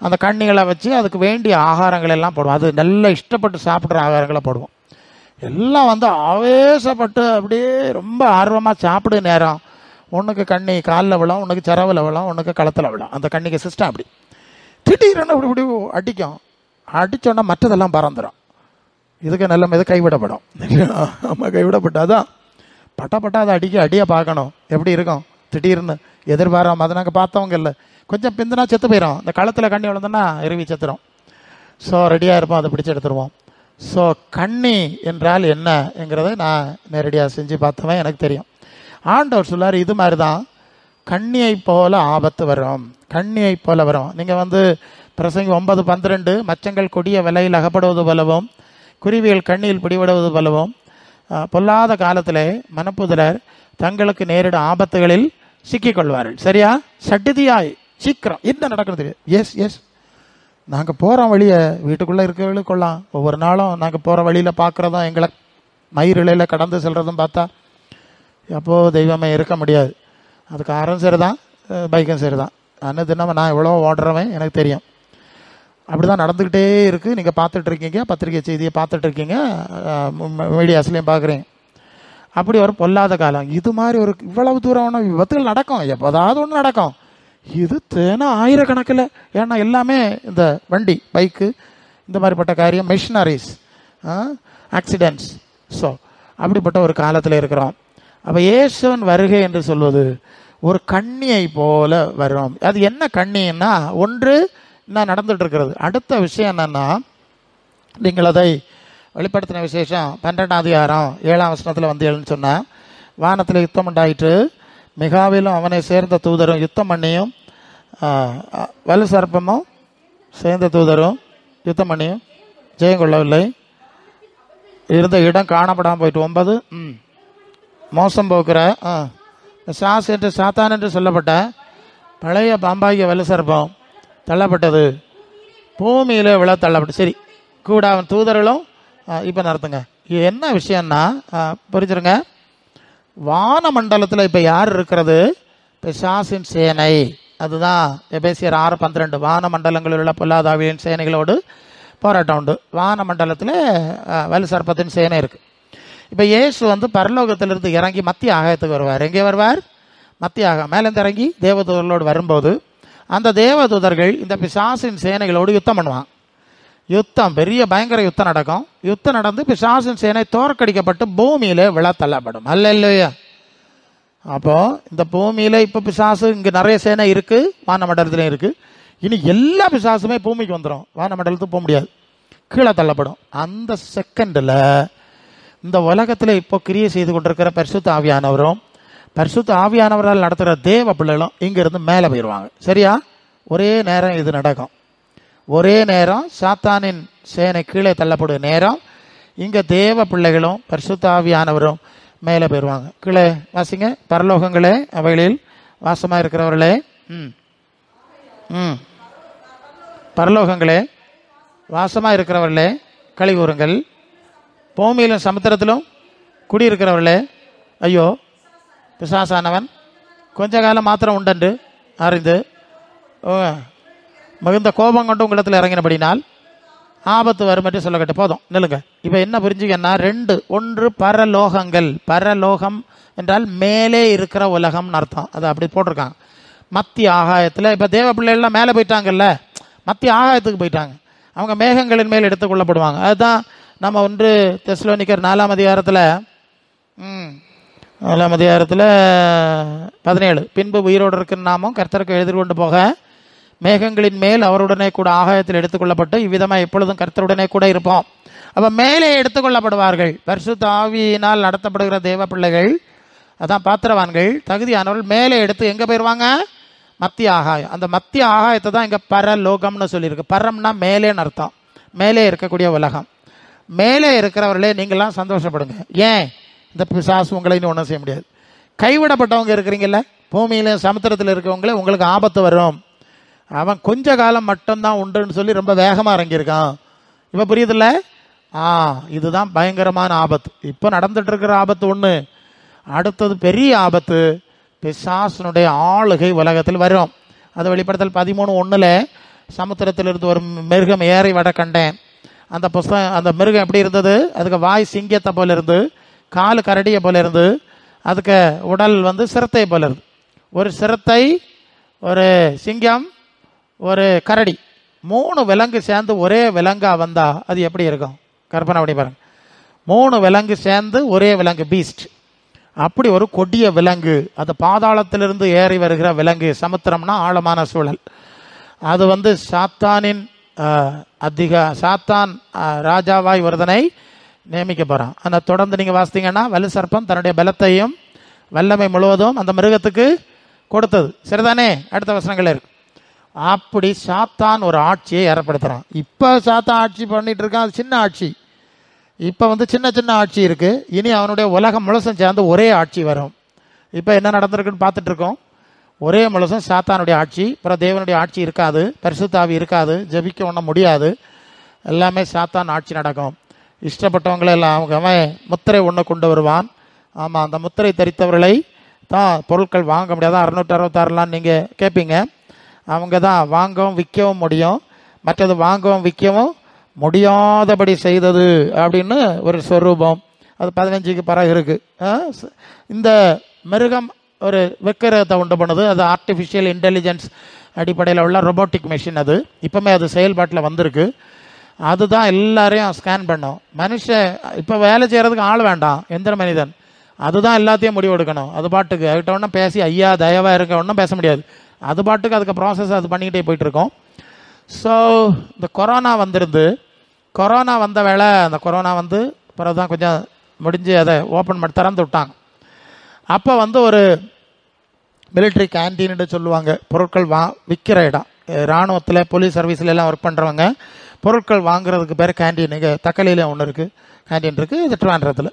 அந்த கண்ணிகளை வச்சு அதுக்கு வேண்டிய ஆகாரங்கள் எல்லாம் போடுவோம். அது நல்லா இஷ்டப்பட்டு சாப்பிட்ற ஆகாரங்களை போடுவோம். எல்லாம் ஆவேசப்பட்டு அப்படியே ரொம்ப ஆர்வமாக சாப்பிடு நேரம் ஒன்றுக்கு கண்ணி காலில் விழும், ஒன்றுக்கு சிறவில் விழும், ஒன்றுக்கு களத்தில் விழும். அந்த கண்ணிக்கு சிஸ்டம் அப்படி திடீர்னு அப்படி இப்படி அடிக்கும். அடித்தோன்னா மற்றதெல்லாம் பறந்துடும். இதுக்கு நல்ல இது கைவிடப்படும். நம்ம கைவிடப்பட்டாதான் பட்டா அதை அடியை பார்க்கணும் எப்படி இருக்கும். திடீர்னு எதிர்பாராம அதை நாங்கள் பார்த்தவங்க இல்லை, கொஞ்சம் பிந்துனா செத்து போயிடும். இந்த களத்தில் கண்ணி விழுந்தோன்னா எருவி செத்துடும். ஸோ ரெடியாக இருப்போம், அதை பிடிச்சி எடுத்துருவோம். ஸோ கண்ணி என்றால் என்னங்கிறத நான் நேரடியாக செஞ்சு பார்த்தவன், எனக்கு தெரியும். ஆண்டவர் சொல்லார், இது மாதிரி தான் கண்ணியை போல ஆபத்து வரும், கண்ணியை போல வரும். நீங்கள் பிரசங்கி 9:12 மச்சங்கள் கொடிய விலையில் அகப்படுவது போலவும் குருவிகள் கண்ணியில் பிடிபடுவது போலவும் பொல்லாத காலத்திலே மனப்புதலர் தங்களுக்கு நேரிடும் ஆபத்துகளில் சிக்கிக்கொள்வார்கள். சரியா? சடுதியாய் சீக்கிரம் என்ன நடக்கிறது? எஸ் நாங்கள் போகிற வழியை வீட்டுக்குள்ளே இருக்கிறவர்களுக்கு கொள்ளலாம். ஒவ்வொரு நாளும் நாங்கள் போகிற வழியில் பார்க்குறதும் எங்களை மயிரிழையில் கடந்து செல்கிறதும் பார்த்தா அப்போது தெய்வமே இருக்க முடியாது. அது காரும் சரி தான், பைக்கும் சரி தான். அன்ன தினமும் நான் எவ்வளோ ஓடுறவன் எனக்கு தெரியும். அப்படி தான் நடந்துக்கிட்டே இருக்குது. நீங்கள் பார்த்துட்ருக்கீங்க, பத்திரிகை செய்தியை பார்த்துட்ருக்கீங்க, மீடியாஸ்லேயும் பார்க்குறீங்க. அப்படி ஒரு பொல்லாத காலம். இது மாதிரி ஒரு இவ்வளவு தூரம் விபத்துகள் நடக்கும், எப்போதாவது ஒன்று நடக்கும். இது தேனா ஆயிரக்கணக்கில். ஏன்னா எல்லாமே இந்த வண்டி, பைக்கு, இந்த மாதிரிப்பட்ட காரியம், மிஷினரிஸ், ஆக்சிடென்ட்ஸ். ஸோ அப்படிப்பட்ட ஒரு காலத்தில் இருக்கிறோம். அப்போ இயேசுவின் வருகை என்று சொல்வது ஒரு கண்ணியை போல வரும். அது என்ன கண்ணின்னா, ஒன்று என்ன நடந்துட்டு இருக்கிறது. அடுத்த விஷயம் என்னன்னா, நீங்கள் அதை வெளிப்படுத்தின விசேஷம் 12ஆம் அதிகாரம் 7ஆம் வசனத்தில் எழுன்னு சொன்னால், வானத்தில் யுத்தம் உண்டாயிற்று, மிகாவிலும் அவனை சேர்ந்த தூதரும் யுத்தம் பண்ணியும், வலு சர்ப்பமும் சேர்ந்த தூதரும் யுத்தம் பண்ணியும் ஜெயம் கொள்ளவில்லை, இருந்த இடம் காணப்படாமல் போயிட்டு. 9 மோசம் போக்குற சாஸ் என்று சாத்தான் என்று சொல்லப்பட்ட பழைய பாம்பாகிய வலு சர்ப்பம் தள்ளப்பட்டது, பூமியில் விழ தள்ளப்பட்டு. சரி, கூட அவன் தூதர்களும் இப்போ நடத்துங்க. இது என்ன விஷயம்னா புரிஞ்சுருங்க. வானமண்டலத்தில் இப்போ யார் இருக்கிறது? பிசாசின் சேனை. அதுதான் எபேசியர் 6:12. வானமண்டலங்களில் உள்ள பொல்லாதாவியின் சேனைகளோடு போராட்டம் உண்டு. வானமண்டலத்தில் வலு சர்ப்பத்தின் சேனை இருக்குது. இப்போ இயேசு பரலோகத்திலிருந்து இறங்கி மத்திய ஆகாயத்துக்கு வருவார். எங்கே வருவார்? மத்திய ஆகாயம். மேலேருந்து இறங்கி தேவதூதர்களோடு வரும்போது அந்த தேவதூதர்கள் இந்த பிசாசின் சேனைகளோடு யுத்தம் பண்ணுவாங்க. யுத்தம், பெரிய பயங்கர யுத்தம் நடக்கும். யுத்தம் நடந்து பிசாசின் சேனை தோற்கடிக்கப்பட்டு பூமியில விழ தள்ளப்படும். அல்லேலூயா. அப்போ இந்த பூமியில இப்போ பிசாசு இங்கே நிறைய சேனை இருக்கு, வானமண்டலத்திலையும் இருக்கு. இனி எல்லா பிசாசுமே பூமிக்கு வந்துடும், வானமண்டலத்துக்கு போக முடியாது, கீழே தள்ளப்படும். அந்த செகண்டில் இந்த உலகத்தில் இப்போ கிரியை செய்து கொண்டிருக்கிற பரிசுத்த ஆவியானவரும் பரிசுத்த ஆவியானவரால் நடத்துகிற தேவ பிள்ளைகளும் இங்கிருந்து மேலே போயிடுவாங்க. சரியா? ஒரே நேரம் இது நடக்கும். ஒரே நேரம் சாத்தானின் சேனை கீழே தள்ளப்படுற நேரம் இங்கே தேவ பிள்ளைகளும் பரிசுத்த ஆவியானவரும் மேலே போயிடுவாங்க. கீழே வாசிங்க. பரலோகங்களே, அவைகளில் வாசமாக இருக்கிறவர்களே, பரலோகங்களே, வாசமாக இருக்கிறவர்களே களி கூறுங்கள். பூமியிலும் சமுத்திரத்திலும் குடியிருக்கிறவர்களே, ஐயோ, பிசாசானவன் கொஞ்ச காலம் மாத்திரம் உண்டென்று அறிந்து மிகுந்த கோபம் கொண்டு உங்களிடத்தில் இறங்கினபடினால் ஆபத்து வரும் என்று சொல்லக்கட்டு. போதும், நில்லுங்க. இப்போ என்ன புரிஞ்சுக்கன்னா, 2. 1 பரலோகங்கள். பரலோகம் என்றால் மேலே இருக்கிற உலகம்னு அர்த்தம். அது அப்படி போட்டிருக்காங்க. மத்திய ஆகாயத்தில் இப்போ தேவ பிள்ளைகள்லாம் மேலே போயிட்டாங்கல்ல, மத்திய ஆகாயத்துக்கு போயிட்டாங்க. அவங்க மேகங்களின் மேல் எடுத்துக்கொள்ளப்படுவாங்க. அதுதான் நம்ம 1 தெசலோனிக்கர் 4ஆம் அதிகாரத்தில் 4ஆம் அதிகாரத்தில் 17, பின்பு உயிரோடு இருக்கிற நாமும் கர்த்தருக்கு எதிர்கொண்டு போக மேகங்களின் மேல் அவருடனே கூட ஆகாயத்தில் எடுத்துக்கொள்ளப்பட்டு இவ்விதமாக எப்பொழுதும் கர்த்தருடனே கூட இருப்போம். அப்போ மேலே எடுத்துக்கொள்ளப்படுவார்கள். பரிசுத்த ஆவியினால் நடத்தப்படுகிற தேவ பிள்ளைகள், அதான் பாத்திரவான்கள், தகுதியானவர்கள் மேலே எடுத்து எங்கே போயிடுவாங்க? மத்திய ஆகாயம். அந்த மத்திய ஆகாயத்தை தான் இங்கே பரலோகம்னு சொல்லியிருக்கு. பரம்னா மேலேன்னு அர்த்தம், மேலே இருக்கக்கூடிய உலகம். மேலே இருக்கிறவர்களே நீங்களாம் சந்தோஷப்படுங்க. ஏன்? இந்த பிசாசு உங்களை இன்னும் ஒன்றும் செய்ய முடியாது. கைவிடப்பட்டவங்க இருக்கிறீங்கல்ல, பூமியில சமுத்திரத்தில் இருக்கிறவங்களே உங்களுக்கு ஆபத்து வரும். அவன் கொஞ்ச காலம் மட்டும்தான் உண்டுன்னு சொல்லி ரொம்ப வேகமாக இறங்கியிருக்கான். இப்போ புரியுதில்ல? இதுதான் பயங்கரமான ஆபத்து. இப்போ நடந்துட்டு இருக்கிற ஆபத்து ஒன்று. அடுத்தது பெரிய ஆபத்து, பிசாசனுடைய ஆளுகை உலகத்தில் வரும். அது வெளிப்படுத்தல் 13:1 சமுத்திரத்திலிருந்து ஒரு மிருகம் ஏறி வட கண்டேன். அந்த புஸ்தகம், அந்த மிருகம் எப்படி இருந்தது? அதுக்கு வாய் சிங்கத்தை போல இருந்து, காலு கரடியை போல இருந்து, அதுக்கு உடல் சிறுத்தை போல இருந்து. ஒரு சிறுத்தை, ஒரு சிங்கம், ஒரு கரடி, 3 விலங்கு சேர்ந்து ஒரே விலங்கா வந்தா அது எப்படி இருக்கும்? கற்பனை பண்ணி பாருங்க. 3 விலங்கு சேர்ந்து ஒரே விலங்கு, பீஸ்ட். அப்படி ஒரு கொடிய விலங்கு, அது பாதாளத்திலிருந்து ஏறி வருகிற விலங்கு. சமுத்திரம்னா ஆழமான சூழல். அது சாத்தானின் சாத்தான் ராஜாவாய் ஒருதனை நியமிக்க போறான். ஆனால் தொடர்ந்து நீங்க வாசித்தீங்கன்னா, வலு சர்ப்பம் தன்னுடைய பலத்தையும் வல்லமை முழுவதும் அந்த மிருகத்துக்கு கொடுத்தது. சரிதானே? அடுத்த வசனங்கள் இருக்கு. அப்படி சாத்தான் ஒரு ஆட்சியை ஏற்படுத்துறான். இப்போ சாத்தான் ஆட்சி பண்ணிட்டு இருக்கான். அது சின்ன ஆட்சி. இப்போ சின்ன சின்ன ஆட்சி இருக்கு. இனி அவனுடைய உலகம் முழுசும் சேர்ந்து ஒரே ஆட்சி வரும். இப்போ என்ன நடந்திருக்குன்னு பார்த்துட்டு இருக்கோம். ஒரே முழுசும் சாத்தானுடைய ஆட்சி. அப்புறம் தேவனுடைய ஆட்சி இருக்காது, பரிசுத்த ஆவி இருக்காது, ஜெபிக்க ஒன்றும் முடியாது. எல்லாமே சாத்தான் ஆட்சி நடக்கும். இஷ்டப்பட்டவங்களை எல்லாம் அவன் முத்திரை ஒன்று கொண்டு வருவான். ஆமாம், அந்த முத்திரை தரித்தவர்களை தான் பொருட்கள் வாங்க முடியாது. 666 நீங்கள் கேட்பீங்க. அவங்க தான் வாங்கவும் விற்கவும் முடியும். மற்றது வாங்கவும் விற்கவும் முடியாதபடி செய்தது அப்படின்னு ஒரு ஸ்வரூபம். அது 15க்கு பிறகு இருக்கு. இந்த மிருகம் ஒரு விக்கிரகத்தை உண்டு பண்ணுது. அது ஆர்டிஃபிஷியல் இன்டெலிஜென்ஸ் அடிப்படையில் உள்ள ரொபோட்டிக் மெஷின். அது இப்போமே அது செயல்பாட்டில் வந்திருக்கு. அதுதான் எல்லாரையும் ஸ்கேன் பண்ணும். மனுஷன் இப்போ வேலை செய்கிறதுக்கு ஆள் வேண்டாம், எந்திர மனிதன். அதுதான் எல்லாத்தையும் முடிவு எடுக்கணும். அது பாட்டுக்கு அதுகிட்ட ஒன்றும் பேசி ஐயா தயவாக இருக்க ஒன்றும் பேச முடியாது. அது பாட்டுக்கு அதுக்கு ப்ராசஸ் அது பண்ணிக்கிட்டே போயிட்டு இருக்கோம். ஸோ இந்த கொரோனா வந்திருந்து, கொரோனா வந்த வேளை, அந்த கொரோனா பிறகு தான் கொஞ்சம் முடிஞ்சு அதை ஓப்பன் பண்ணி திறந்து விட்டாங்க. அப்போ ஒரு மிலிட்ரி கேன்டீன்னு சொல்லுவாங்க, பொருட்கள் விற்கிற இடம். இராணுவத்தில் போலீஸ் சர்வீஸில் எல்லாம் ஒர்க் பண்ணுறவங்க பொருட்கள் வாங்குறதுக்கு பேர் கேன்டீன். இங்கே தக்கலையில் ஒன்று இருக்குது, கேன்டீன் இருக்குது, இது திருவாண்டரத்தில்.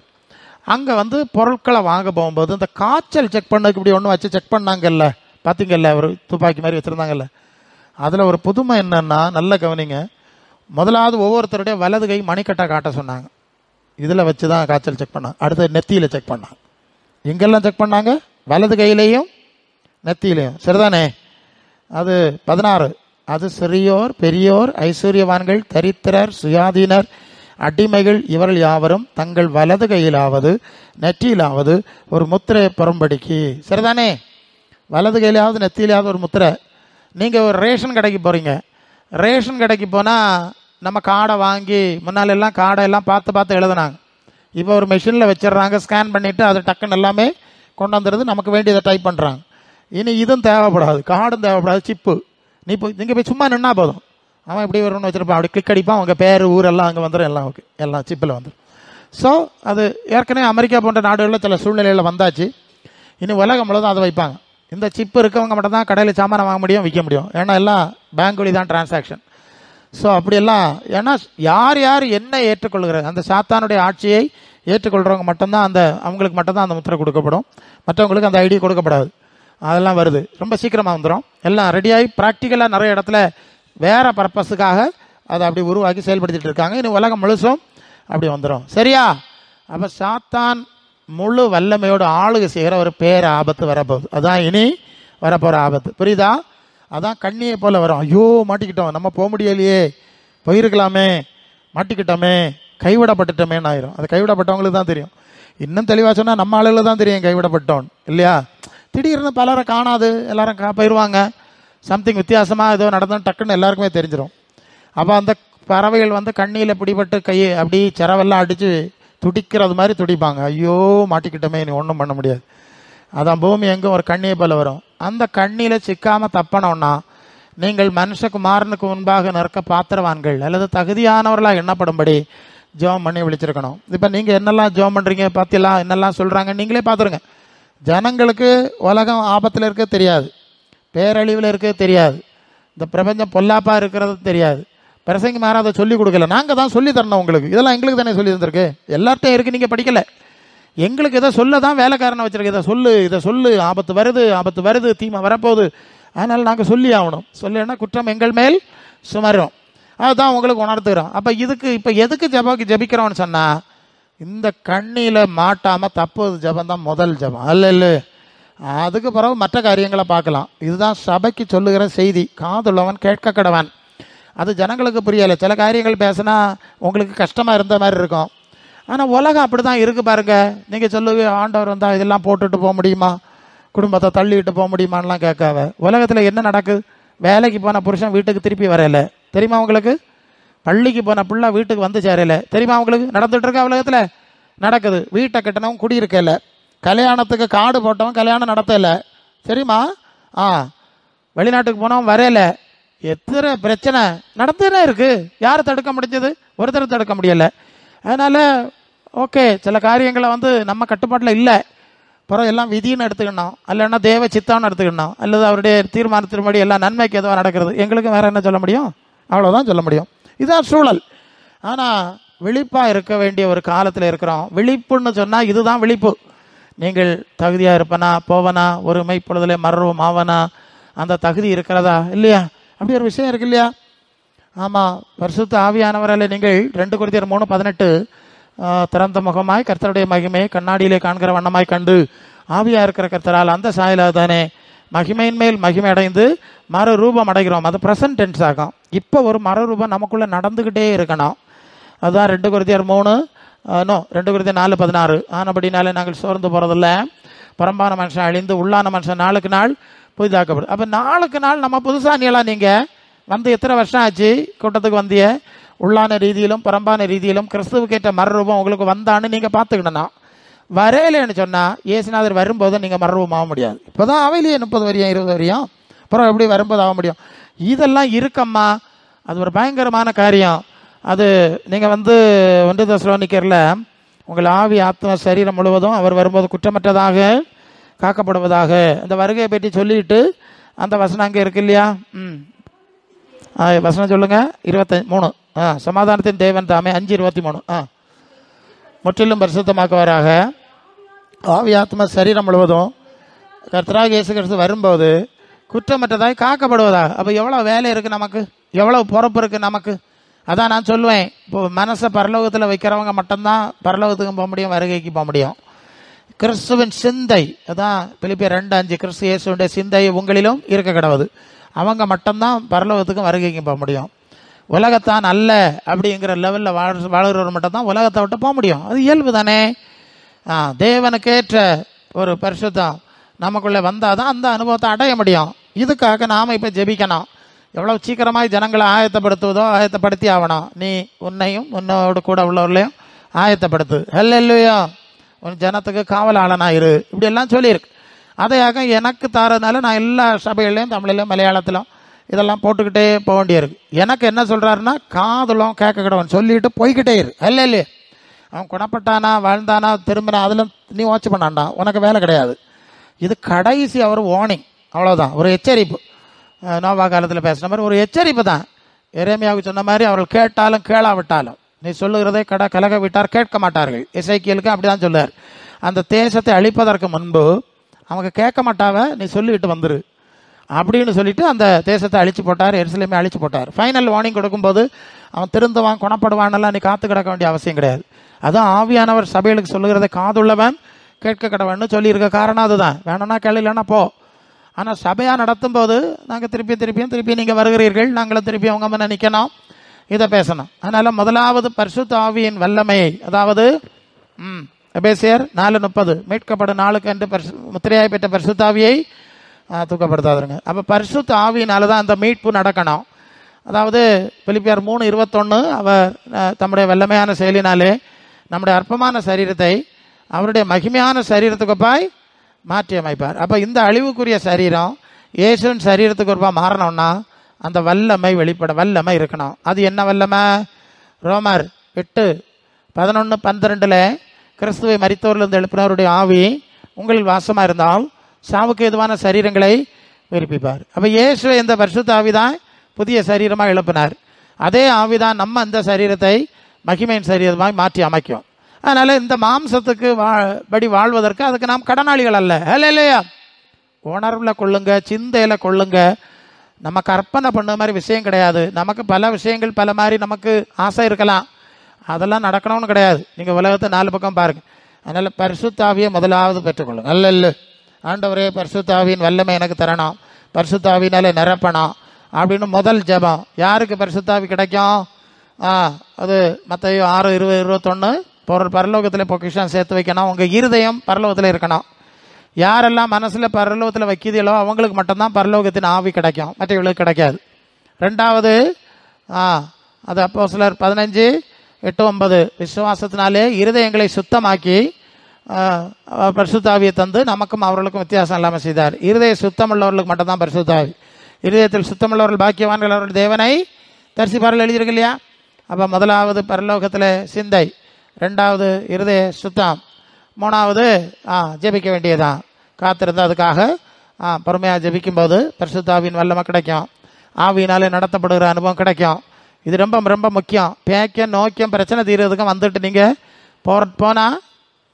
அங்கே பொருட்களை வாங்க போகும்போது இந்த காய்ச்சல் செக் பண்ணதுக்கு இப்படி ஒன்று வச்சு செக் பண்ணாங்கல்ல, பார்த்தீங்கல்ல, ஒரு துப்பாக்கி மாதிரி வச்சுருந்தாங்கல்ல. அதில் ஒரு புதுமை என்னன்னா, நல்ல கவனிங்க. முதலாவது ஒவ்வொருத்தருடைய வலது கை மணிக்கட்டை காட்ட சொன்னாங்க. இதில் வச்சு தான் காய்ச்சல் செக் பண்ணாங்க. அடுத்து நெத்தியில் செக் பண்ணாங்க. எங்கெல்லாம் செக் பண்ணாங்க? வலது கையிலையும் நெத்தியிலையும். சரிதானே? அது 16. அது சிறியோர், பெரியோர், ஐஸ்வர்யவான்கள், தரித்திரர், சுயாதீனர், அடிமைகள், இவர்கள் யாவரும் தங்கள் வலது கையிலாவது நெற்றியிலாவது ஒரு முத்திரை பெறும்படிக்கு. சரிதானே? வலது கையிலாவது நெத்தியிலாவது ஒரு முத்திரை. நீங்கள் ஒரு ரேஷன் கடைக்கு போகிறீங்க. ரேஷன் கடைக்கு போனால் நம்ம கார்டை வாங்கி, முன்னாலெல்லாம் கார்டை எல்லாம் பார்த்து எழுதுனாங்க. இப்போ ஒரு மெஷினில் வச்சிடுறாங்க, ஸ்கேன் பண்ணிவிட்டு அது டக்குன்னு எல்லாமே கொண்டு வந்துடுது, நமக்கு வேண்டியதை டைப் பண்ணுறாங்க. இனி இதுவும் தேவைப்படாது, கார்டும் தேவைப்படாது, சிப்பு. நீங்கள் போய் சும்மா நின்னா போதும், அவன் எப்படி வரும்னு வச்சுருப்பான், அப்படி கிளிக் அடிப்பான், அவங்க பேர் ஊரெல்லாம் அங்கே வந்துடும், எல்லாம் ஓகே, எல்லாம் சிப்பில் வந்துடும். ஸோ அது ஏற்கனவே அமெரிக்கா போன்ற நாடுகளில் சில சூழ்நிலையில் வந்தாச்சு. இனி உலகம் முழுவதும் அதை வைப்பாங்க. இந்த சிப்பு இருக்கவங்க மட்டும் தான் கடையில் சாமானை வாங்க முடியும், விற்க முடியும். ஏன்னா எல்லாம் பேங்க் வழி தான் டிரான்சாக்ஷன். ஸோ அப்படியெல்லாம், ஏன்னா யார் யார் என்ன ஏற்றுக்கொள்கிறாங்க, அந்த சாத்தானுடைய ஆட்சியை ஏற்றுக்கொள்கிறவங்க மட்டும்தான் அவங்களுக்கு மட்டும்தான் அந்த முத்திரை கொடுக்கப்படும். மற்றவங்களுக்கு அந்த ஐடி கொடுக்கப்படாது. அதெல்லாம் வருது, ரொம்ப சீக்கிரமாக வந்துடும். எல்லாம் ரெடியாகி ப்ராக்டிக்கலாக நிறைய இடத்துல வேற பர்பஸுக்காக அதை அப்படி உருவாக்கி செயல்படுத்திட்டு இருக்காங்க. இனி உலகம் முழுசும் அப்படி வந்துடும். சரியா? அப்போ சாத்தான் முழு வல்லமையோடு ஆளுகை செய்கிற ஒரு பேர ஆபத்து வரப்போகுது. அதான் இனி வரப்போகிற ஆபத்து. புரியுதா? அதான் கண்ணியை போல வரும். ஐயோ மாட்டிக்கிட்டோம், நம்ம போக முடியலையே, போயிருக்கலாமே, மாட்டிக்கிட்டோமே, கைவிடப்பட்டுட்டோமேன்னு ஆயிரும். அது கைவிடப்பட்டவங்களுக்கு தான் தெரியும். இன்னும் தெளிவாக சொன்னால் நம்ம ஆளுகளுக்கு தான் தெரியும் கைவிடப்பட்டோம் இல்லையா? திடீர்னு பலரை காணாது, எல்லாரும் போயிடுவாங்க. சம்திங் வித்தியாசமாக ஏதோ நடந்தோம் டக்குன்னு எல்லாருக்குமே தெரிஞ்சிடும். அப்போ அந்த பறவைகள் கண்ணியில் பிடிபட்டு கையை அப்படி சிறவெல்லாம் அடித்து துடிக்கிறது மாதிரி துடிப்பாங்க. ஐயோ மாட்டிக்கிட்டோமே, நீ ஒன்றும் பண்ண முடியாது. அதான் பூமி எங்கும் ஒரு கண்ணியை போல வரும். அந்த கண்ணியில் சிக்காமல் தப்பனோன்னா நீங்கள் மனுஷகுமாரனுக்கு முன்பாக நிற்க பாத்திரவான்கள் அல்லது தகுதியானவர்களாக எண்ணப்படும்படி ஜெபம் பண்ணி விழிச்சிருக்கணும். இப்போ நீங்கள் என்னெல்லாம் ஜெபம் பண்ணுறீங்க பார்த்தீங்களா, என்னெல்லாம் சொல்கிறாங்க நீங்களே பார்த்துருங்க. ஜனங்களுக்கு உலகம் ஆபத்தில் இருக்க தெரியாது, பேரழிவில் இருக்க தெரியாது, இந்த பிரபஞ்சம் பொல்லாப்பாக இருக்கிறது தெரியாது. பிரசங்க மாற அதை சொல்லிக் கொடுக்கல, நாங்கள் தான் சொல்லி தரணும் உங்களுக்கு. இதெல்லாம் எங்களுக்கு தானே சொல்லி தந்திருக்கு, எல்லார்ட்டையும் இருக்குது, நீங்கள் படிக்கலை. எங்களுக்கு இதை சொல்ல தான் வேலைக்காரனை வச்சுருக்கு. இதை சொல்லு ஆபத்து வருது, தீமை வரப்போகுது, அதனால் நாங்கள் சொல்லி ஆகணும். சொல்லினா குற்றம் எங்கள் மேல் சுமரும். அதுதான் உங்களுக்கு உணர்த்துக்கிறோம். அப்போ இப்போ எதுக்கு ஜபிக்கிறோம்னு சொன்னால், இந்த கண்ணியில் மாட்டாமல் தப்புவது ஜபம் தான் முதல் ஜபம். அல்ல அதுக்கு பிறகு மற்ற காரியங்களை பார்க்கலாம். இதுதான் சபைக்கு சொல்லுகிற செய்தி. காதுள்ளவன் கேட்க கடவன். அது ஜனங்களுக்கு புரியலை. சில காரியங்கள் பேசினா உங்களுக்கு கஷ்டமாக இருந்த மாதிரி இருக்கும். ஆனால் உலகம் அப்படி தான் இருக்குது பாருங்க. நீங்கள் சொல்லுங்க, ஆண்டவர் வந்தால் இதெல்லாம் போட்டுட்டு போக முடியுமா, குடும்பத்தை தள்ளிட்டு போக முடியுமான்லாம் கேட்காவ. உலகத்தில் என்ன நடக்குது? வேலைக்கு போன புருஷன் வீட்டுக்கு திருப்பி வரையில தெரியுமா உங்களுக்கு? பள்ளிக்கு போன பிள்ளை வீட்டுக்கு வந்து சேரல தெரியுமா உங்களுக்கு? நடந்துட்டு இருக்க உலகத்தில் நடக்குது. வீட்டை கட்டினவன் குடியிருக்கல, கல்யாணத்துக்கு கார்டு போட்டவன் கல்யாணம் நடத்தல தெரியுமா? வெளிநாட்டுக்கு போனவன் வரையல. எத்தனை பிரச்சனை நடந்துனே இருக்கு. யாரை தடுக்க முடிஞ்சது? ஒருத்தர் தடுக்க முடியலை. அதனால ஓகே, சில காரியங்களை நம்ம கட்டுப்பாட்டில் இல்லை. அப்புறம் எல்லாம் விதின்னு எடுத்துக்கணும், இல்லைன்னா தேவ சித்தான்னு எடுத்துக்கணும், அல்லது அவருடைய தீர்மானத்தின்படி எல்லாம் நன்மைக்கு எதுவாக நடக்கிறது. எங்களுக்கு வேற என்ன சொல்ல முடியும்? அவ்வளோதான் சொல்ல முடியும். இதுதான் சூழல். ஆனால் விழிப்பாக இருக்க வேண்டிய ஒரு காலத்தில் இருக்கிறோம். விழிப்புன்னு சொன்னால் இதுதான் விழிப்பு. நீங்கள் தகுதியாக இருப்பனா, போவனா, ஒருமை பொழுதுலே மர்வம் ஆவனா, அந்த தகுதி இருக்கிறதா இல்லையா? அப்படி ஒரு விஷயம் இருக்கு இல்லையா? ஆமாம், பரிசுத்த ஆவியானவரால் நீங்கள் 2 Corinthians 3:18 திறந்த முகமாய் கர்த்தருடைய மகிமை கண்ணாடியிலே காண்கிற வண்ணமாய் கண்டு ஆவியாக இருக்கிற கர்த்தரால் அந்த சாயலாக தானே மகிமையின் மேல் மகிமை அடைந்து மறுரூபம் அடைகிறோம். அது ப்ரெசன்ட் டென்ஸ் ஆகும். இப்போ ஒரு மறுரூபம் நமக்குள்ளே நடந்துக்கிட்டே இருக்கணும். அதுதான் 2 Corinthians 4:16. ஆனபடினாலே நாங்கள் சோர்ந்து போகிறதில்ல, புறம்பான மனுஷன் அழிந்து உள்ளான மனுஷன் நாளுக்கு நாள் புதிதாக்கப்படும். அப்போ நாளுக்கு நாள் நம்ம புதுசாக நீளா நீங்கள் எத்தனை வருஷம் ஆச்சு கூட்டத்துக்கு வந்திய? உள்ளான ரீதியிலும் புறம்பான ரீதியிலும் கிறிஸ்துவுக்கேற்ற மறுரூபம் உங்களுக்கு வந்தான்னு நீங்கள் பார்த்துக்கிடணும். வரையிலேன்னு சொன்னால் இயேசுநாதர் வரும்போது நீங்கள் மறுரூபம் ஆக முடியாது. இப்போ தான் அவையிலேயே 30 வரையும் 20 வரையும், அப்புறம் எப்படி வரும்போது ஆக முடியும்? இதெல்லாம் இருக்கம்மா, அது ஒரு பயங்கரமான காரியம். அது நீங்கள் 1 தெசலோனிக்கரில் உங்கள் ஆவி ஆத்மா சரீரம் முழுவதும் அவர் வரும்போது குற்றமற்றதாக காக்கப்படுவதாக இந்த வருகையை பற்றி சொல்லிட்டு அந்த வசனம் அங்கே இருக்கு இல்லையா? வசனம் சொல்லுங்க. 23 சமாதானத்தின் தேவன் தாமே 5:23 முற்றிலும் பரிசுத்தமாக்குவாராக ஆவி ஆத்மா சரீரம் முழுவதும் கர்த்தராகிய இயேசு கிறிஸ்து வரும்போது குற்றமற்றதாய் காக்கப்படுவதாக. அப்போ எவ்வளோ வேலை இருக்குது நமக்கு, எவ்வளோ பொறுப்பு இருக்குது நமக்கு. அதான் நான் சொல்லுவேன், இப்போ மனசை பரலோகத்தில் வைக்கிறவங்க மட்டும்தான் பரலோகத்துக்கு போக முடியும், வருகைக்கு போக முடியும். கிறிஸ்துவின் சிந்தை, அதான் பிலிப்பியர் 2:5, கிறிஸ்து இயேசுடைய சிந்தை உங்களிலும் இருக்க கிடவுது. அவங்க மட்டும்தான் பரலோகத்துக்கும் வருகைக்கும் போக முடியும். உலகத்தான் அல்ல அப்படிங்கிற லெவலில் வாழ்கிறவர் மட்டும்தான் உலகத்தை விட்டு போக முடியும். அது இயல்பு தானே. தேவனுக்கேற்ற ஒரு பரிசுத்தம் நமக்குள்ளே வந்தால் தான் அந்த அனுபவத்தை அடைய முடியும். இதுக்காக நாம் இப்போ ஜெபிக்கணும். எவ்வளோ சீக்கிரமாக ஜனங்களை ஆயத்தப்படுத்துவதோ ஆயத்தப்படுத்தி ஆகணும். நீ உன்னையும் உன்னோடு கூட உள்ளவர்களையும் ஆயத்தப்படுத்து. ஹல்லேலூயா. உன் ஜனத்துக்கு காவலாளனாயிரு, இப்படி எல்லாம் சொல்லியிருக்கு. அதையாக எனக்கு தாரதுனால நான் எல்லா சபைகள்லையும் தமிழிலும் மலையாளத்திலும் இதெல்லாம் போட்டுக்கிட்டே போக வேண்டியிருக்கு. எனக்கு என்ன சொல்கிறாருன்னா, காதுலம் கேட்க கிடவன் சொல்லிட்டு போய்கிட்டே இரு. இல்லையே, அவன் குணப்பட்டானா வாழ்ந்தானா திரும்பினா அதில் நீ வாட்ச் பண்ணான்டா, உனக்கு வேலை கிடையாது. இது கடைசி அவர் வார்னிங், அவ்வளோதான், ஒரு எச்சரிப்பு. நோவா காலத்தில் பேசுன மாதிரி ஒரு எச்சரிப்பு தான். எரேமியாவுக்கு சொன்ன மாதிரி அவர்கள் கேட்டாலும் கேளாவிட்டாலும் நீ சொல்லுகிறதை கலக விட்டார் கேட்க மாட்டார்கள். எசேக்கியேலுக்கு அப்படி தான் சொல்லுவார். அந்த தேசத்தை அழிப்பதற்கு முன்பு அவங்க கேட்க மாட்டாவ, நீ சொல்லிவிட்டு வந்துரு அப்படின்னு சொல்லிட்டு அந்த தேசத்தை அழிச்சு போட்டார், எருசலேமை அழிச்சு போட்டார். ஃபைனல் வார்னிங் கொடுக்கும்போது அவன் திருந்துவான் குணப்படுவானெல்லாம் நீ காத்து கிடக்க வேண்டிய அவசியம் கிடையாது. அதான் ஆவியானவர் சபைகளுக்கு சொல்லுகிறதை காதுள்ளவன் கேட்க கடவன்னு சொல்லியிருக்க காரணம் அதுதான். வேணும்னா கேள்வி, இல்லைன்னா போ. ஆனால் சபையாக நடத்தும் போது நாங்கள் திருப்பி நீங்கள் வருகிறீர்கள், நாங்களும் திருப்பி அவங்க முன்ன நிற்கணும், இதை பேசணும். அதனால் முதலாவது பரிசுத்த ஆவியின் வல்லமையை, அதாவது எபேசியர் 4:30 மீட்கப்படும் நாளுக்கு என்று முத்திரையாய் பெற்ற பரிசுத்த ஆவியை தூக்கப்படுத்தாதுங்க. அப்போ பரிசுத்த ஆவியினால தான் அந்த மீட்பு நடக்கணும். அதாவது பிலிப்பியர் 3:21 அவர் தம்முடைய வல்லமையான செயலினாலே நம்முடைய அற்பமான சரீரத்தை அவருடைய மகிமையான சரீரத்துக்குப்பாய் மாற்றி அமைப்பார். அப்போ இந்த அழிவுக்குரிய சரீரம் இயேசுவின் சரீரத்துக்கு ஒருப்பா மாறணும்னா அந்த வல்லமை வல்லமை இருக்கணும். அது என்ன வல்லமை? ரோமர் 8:11-12 கிறிஸ்துவை மரித்தோரிலிருந்து எழுப்பினவருடைய ஆவி உங்களில் வாசமாக இருந்தால் சாவுக்கு எதுவான சரீரங்களை விரிப்பிப்பார். அப்போ இயேசுவை இந்த பரிசுத்த ஆவிதான் புதிய சரீரமாக எழுப்பினார். அதே ஆவிதான் நம்ம அந்த சரீரத்தை மகிமையின் சரீரமாக மாற்றி அமைக்கும். அதனால் இந்த மாம்சத்துக்கு படி வாழ்வதற்கு அதுக்கு நாம் கடனாளிகள் அல்ல. இல்லையா? உணர்வில் கொள்ளுங்க, சிந்தையில் கொள்ளுங்க. நம்ம கற்பனை பண்ண மாதிரி விஷயம் கிடையாது. நமக்கு பல விஷயங்கள் பல மாதிரி நமக்கு ஆசை இருக்கலாம், அதெல்லாம் நடக்கணும்னு கிடையாது. நீங்கள் உலகத்தை 4 பக்கம் பாருங்கள். அதனால் பரிசுத்தாவியை முதலாவது பெற்றுக்கொள்ளுங்க. அல்ல ஆண்டவரே பரிசுத்தாவியின் வல்லமை எனக்கு தரணும், பரிசுத்தாவினால நிரப்பணும் அப்படின்னு முதல் ஜெபம். யாருக்கு பரிசுத்தாவி கிடைக்கும்? அது மத்தேயு 6:20-21 பரலோகத்தில் பொக்கிஷம் சேர்த்து வைக்கணும். உங்கள் இருதயம் பரலோகத்தில் இருக்கணும். யாரெல்லாம் மனசில் பரலோகத்தில் வைக்கிறீங்களோ அவங்களுக்கு மட்டும்தான் பரலோகத்தின் ஆவி கிடைக்கும், மற்றவர்களுக்கு கிடைக்காது. ரெண்டாவது அது அப்போஸ்தலர் 15:8-9 விசுவாசத்தினாலே இருதயங்களை சுத்தமாக்கி பரிசுத்தாவியை தந்து நமக்கும் அவர்களுக்கும் வித்தியாசம் இல்லாமல் செய்தார். இருதய சுத்தம் உள்ளவர்களுக்கு மட்டும்தான் பரிசுத்தாவி. இருதயத்தில் சுத்தமுள்ளவர்கள் பாக்கியவான்கள், அவர்கள் தேவனை தரிசிப்பார்கள் எழுதியிருக்கு இல்லையா? அப்போ முதலாவது பரலோகத்தில் சிந்தை, ரெண்டாவது இருதய சுத்தம், மூணாவது ஜெபிக்க வேண்டியதான். காத்திருந்து அதுக்காக பொறுமையாக ஜெபிக்கும்போது பரிசுத்தாவின் வல்லமை கிடைக்கும், ஆவியினாலே நடத்தப்படுகிற அனுபவம் கிடைக்கும். இது ரொம்ப ரொம்ப முக்கியம். பேக்கம் நோக்கியம் பிரச்சனை தீர்றதுக்கும் வந்துட்டு நீங்கள் போனால்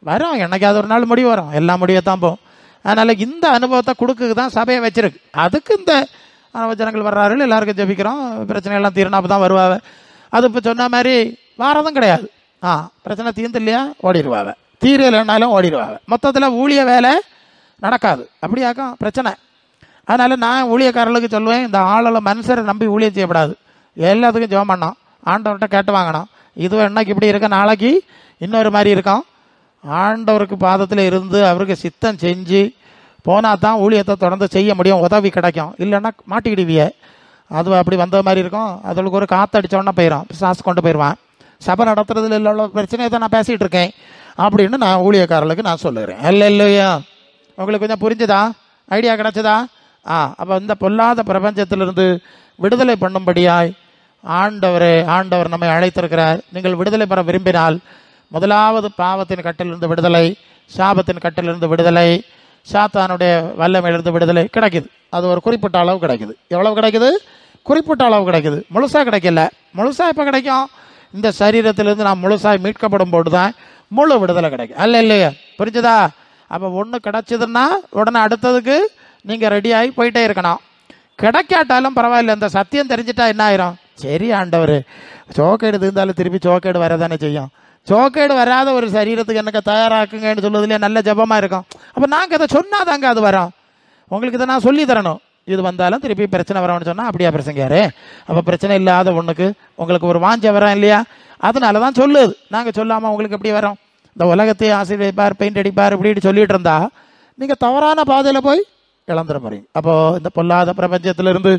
வரும், என்னைக்காவது ஒரு நாள் முடிவு வரும், எல்லாம் முடியத்தான் போகும். அதனால் இந்த அனுபவத்தை கொடுக்குக்கு தான் சபையை வச்சிருக்கு. அதுக்கு இந்த ஜனங்கள் வர்றார்கள், எல்லாருக்கும் ஜெபிக்கிறோம், பிரச்சனையெல்லாம் தீரணும், அப்போ தான் வருவாங்க. அது இப்போ சொன்ன மாதிரி வாரதும் கிடையாது. பிரச்சனை தீர்ந்து இல்லையா ஓடிடுவாங்க, தீரலைன்னாலும் ஓடிடுவாங்க. மொத்தத்தில் ஊழிய வேலை நடக்காது, அப்படியாக்கும் பிரச்சனை. அதனால் நான் ஊழியக்காரர்களுக்கு சொல்லுவேன், இந்த ஆளோட மனுஷரை நம்பி ஊழியம் செய்யப்படாது. எல்லாத்துக்கும் ஜெபம் பண்ணோம், ஆண்டவர்கிட்ட கேட்டு வாங்கணும். இதுவும் என்னைக்கு இப்படி இருக்க, நாளைக்கு இன்னொரு மாதிரி இருக்கும். ஆண்டவருக்கு பாதத்தில் இருந்து அவருக்கு சித்தம் செஞ்சு போனால் தான் ஊழியத்தை தொடர்ந்து செய்ய முடியும், உதவி கிடைக்கும். இல்லைன்னா மாட்டிக்கிடுவிய. அது அப்படி வந்த மாதிரி இருக்கும். அதுக்கு ஒரு காற்றடிச்சோன்னா போயிடும், பிசாசு கொண்டு போயிடுவான். சபை நடத்துறதுல உள்ள பிரச்சனையை தான் நான் பேசிகிட்டு இருக்கேன் அப்படின்னு நான் ஊழியக்காரர்களுக்கு நான் சொல்லுகிறேன். இல்லையா? உங்களுக்கு கொஞ்சம் புரிஞ்சுதா? ஐடியா கிடைச்சதா? அப்போ இந்த பொல்லாத பிரபஞ்சத்திலிருந்து விடுதலை பண்ணும்படியாய் ஆண்டவர் நம்மை அழைத்திருக்கிறார். நீங்கள் விடுதலை பெற விரும்பினால் முதலாவது பாவத்தின் கட்டிலிருந்து விடுதலை, சாபத்தின் கட்டிலிருந்து விடுதலை, சாத்தானுடைய வல்லமையிலிருந்து விடுதலை கிடைக்குது. அது ஒரு குறிப்பிட்ட அளவு கிடைக்குது. எவ்வளவு கிடைக்குது? குறிப்பிட்ட அளவு கிடைக்குது, முழுசாக கிடைக்கல. முழுசாக எப்போ கிடைக்கும்? இந்த சரீரத்திலிருந்து நாம் முழுசாக மீட்கப்படும் போது தான் முழு விடுதலை கிடைக்கும். இல்லையா? புரிஞ்சுதா? அப்போ ஒன்று கிடைச்சதுன்னா உடனே அடுத்ததுக்கு நீங்கள் ரெடியாகி போயிட்டே இருக்கணும். கிடைக்காட்டாலும் பரவாயில்ல, இந்த சத்தியம் தெரிஞ்சிட்டா என்ன ஆயிரும்? சரி ஆண்டவர், சோக்கேடு இருந்தாலும் திருப்பி சோக்கேடு வரதானே செய்யும். சோக்கேடு வராத ஒரு சரீரத்துக்கு எனக்கு தயாராக்குங்கன்னு சொல்லுறதுலேயே நல்ல ஜபமாக இருக்கும். அப்போ நாங்கள் அதை சொன்னாதாங்க அது வரும். உங்களுக்கு இதை நான் சொல்லி தரணும். இது வந்தாலும் திருப்பி பிரச்சனை வரணும்னு சொன்னால் அப்படியா பிரச்சனையாரு? அப்போ பிரச்சனை இல்லாத ஒன்றுக்கு உங்களுக்கு ஒரு வாஞ்ச வரோம் இல்லையா? அதனால தான் சொல்லுது. நாங்கள் சொல்லாமல் உங்களுக்கு எப்படி வரோம்? இந்த உலகத்தையே ஆசீர்வதிப்பார், பெயிண்ட் அடிப்பார், இப்படி சொல்லிட்டு இருந்தா நீங்கள் தவறான பாதையில் போய் இழந்துட போறீங்க. அப்போது இந்த பொல்லாத பிரபஞ்சத்திலிருந்து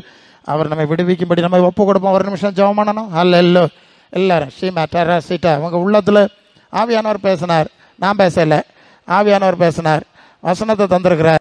அவர் நம்மை விடுவிக்கும்படி நம்ம ஒப்பு கொடுப்போம். ஒரு நிமிஷம் ஜெபம் பண்ணணும். அல்ல எல்லாரும் சீட்டா உங்கள் உள்ளத்தில் ஆவியானவர் பேசினார், நான் பேசலை, ஆவியானவர் பேசினார், வசனத்தை தந்திருக்கிறார்.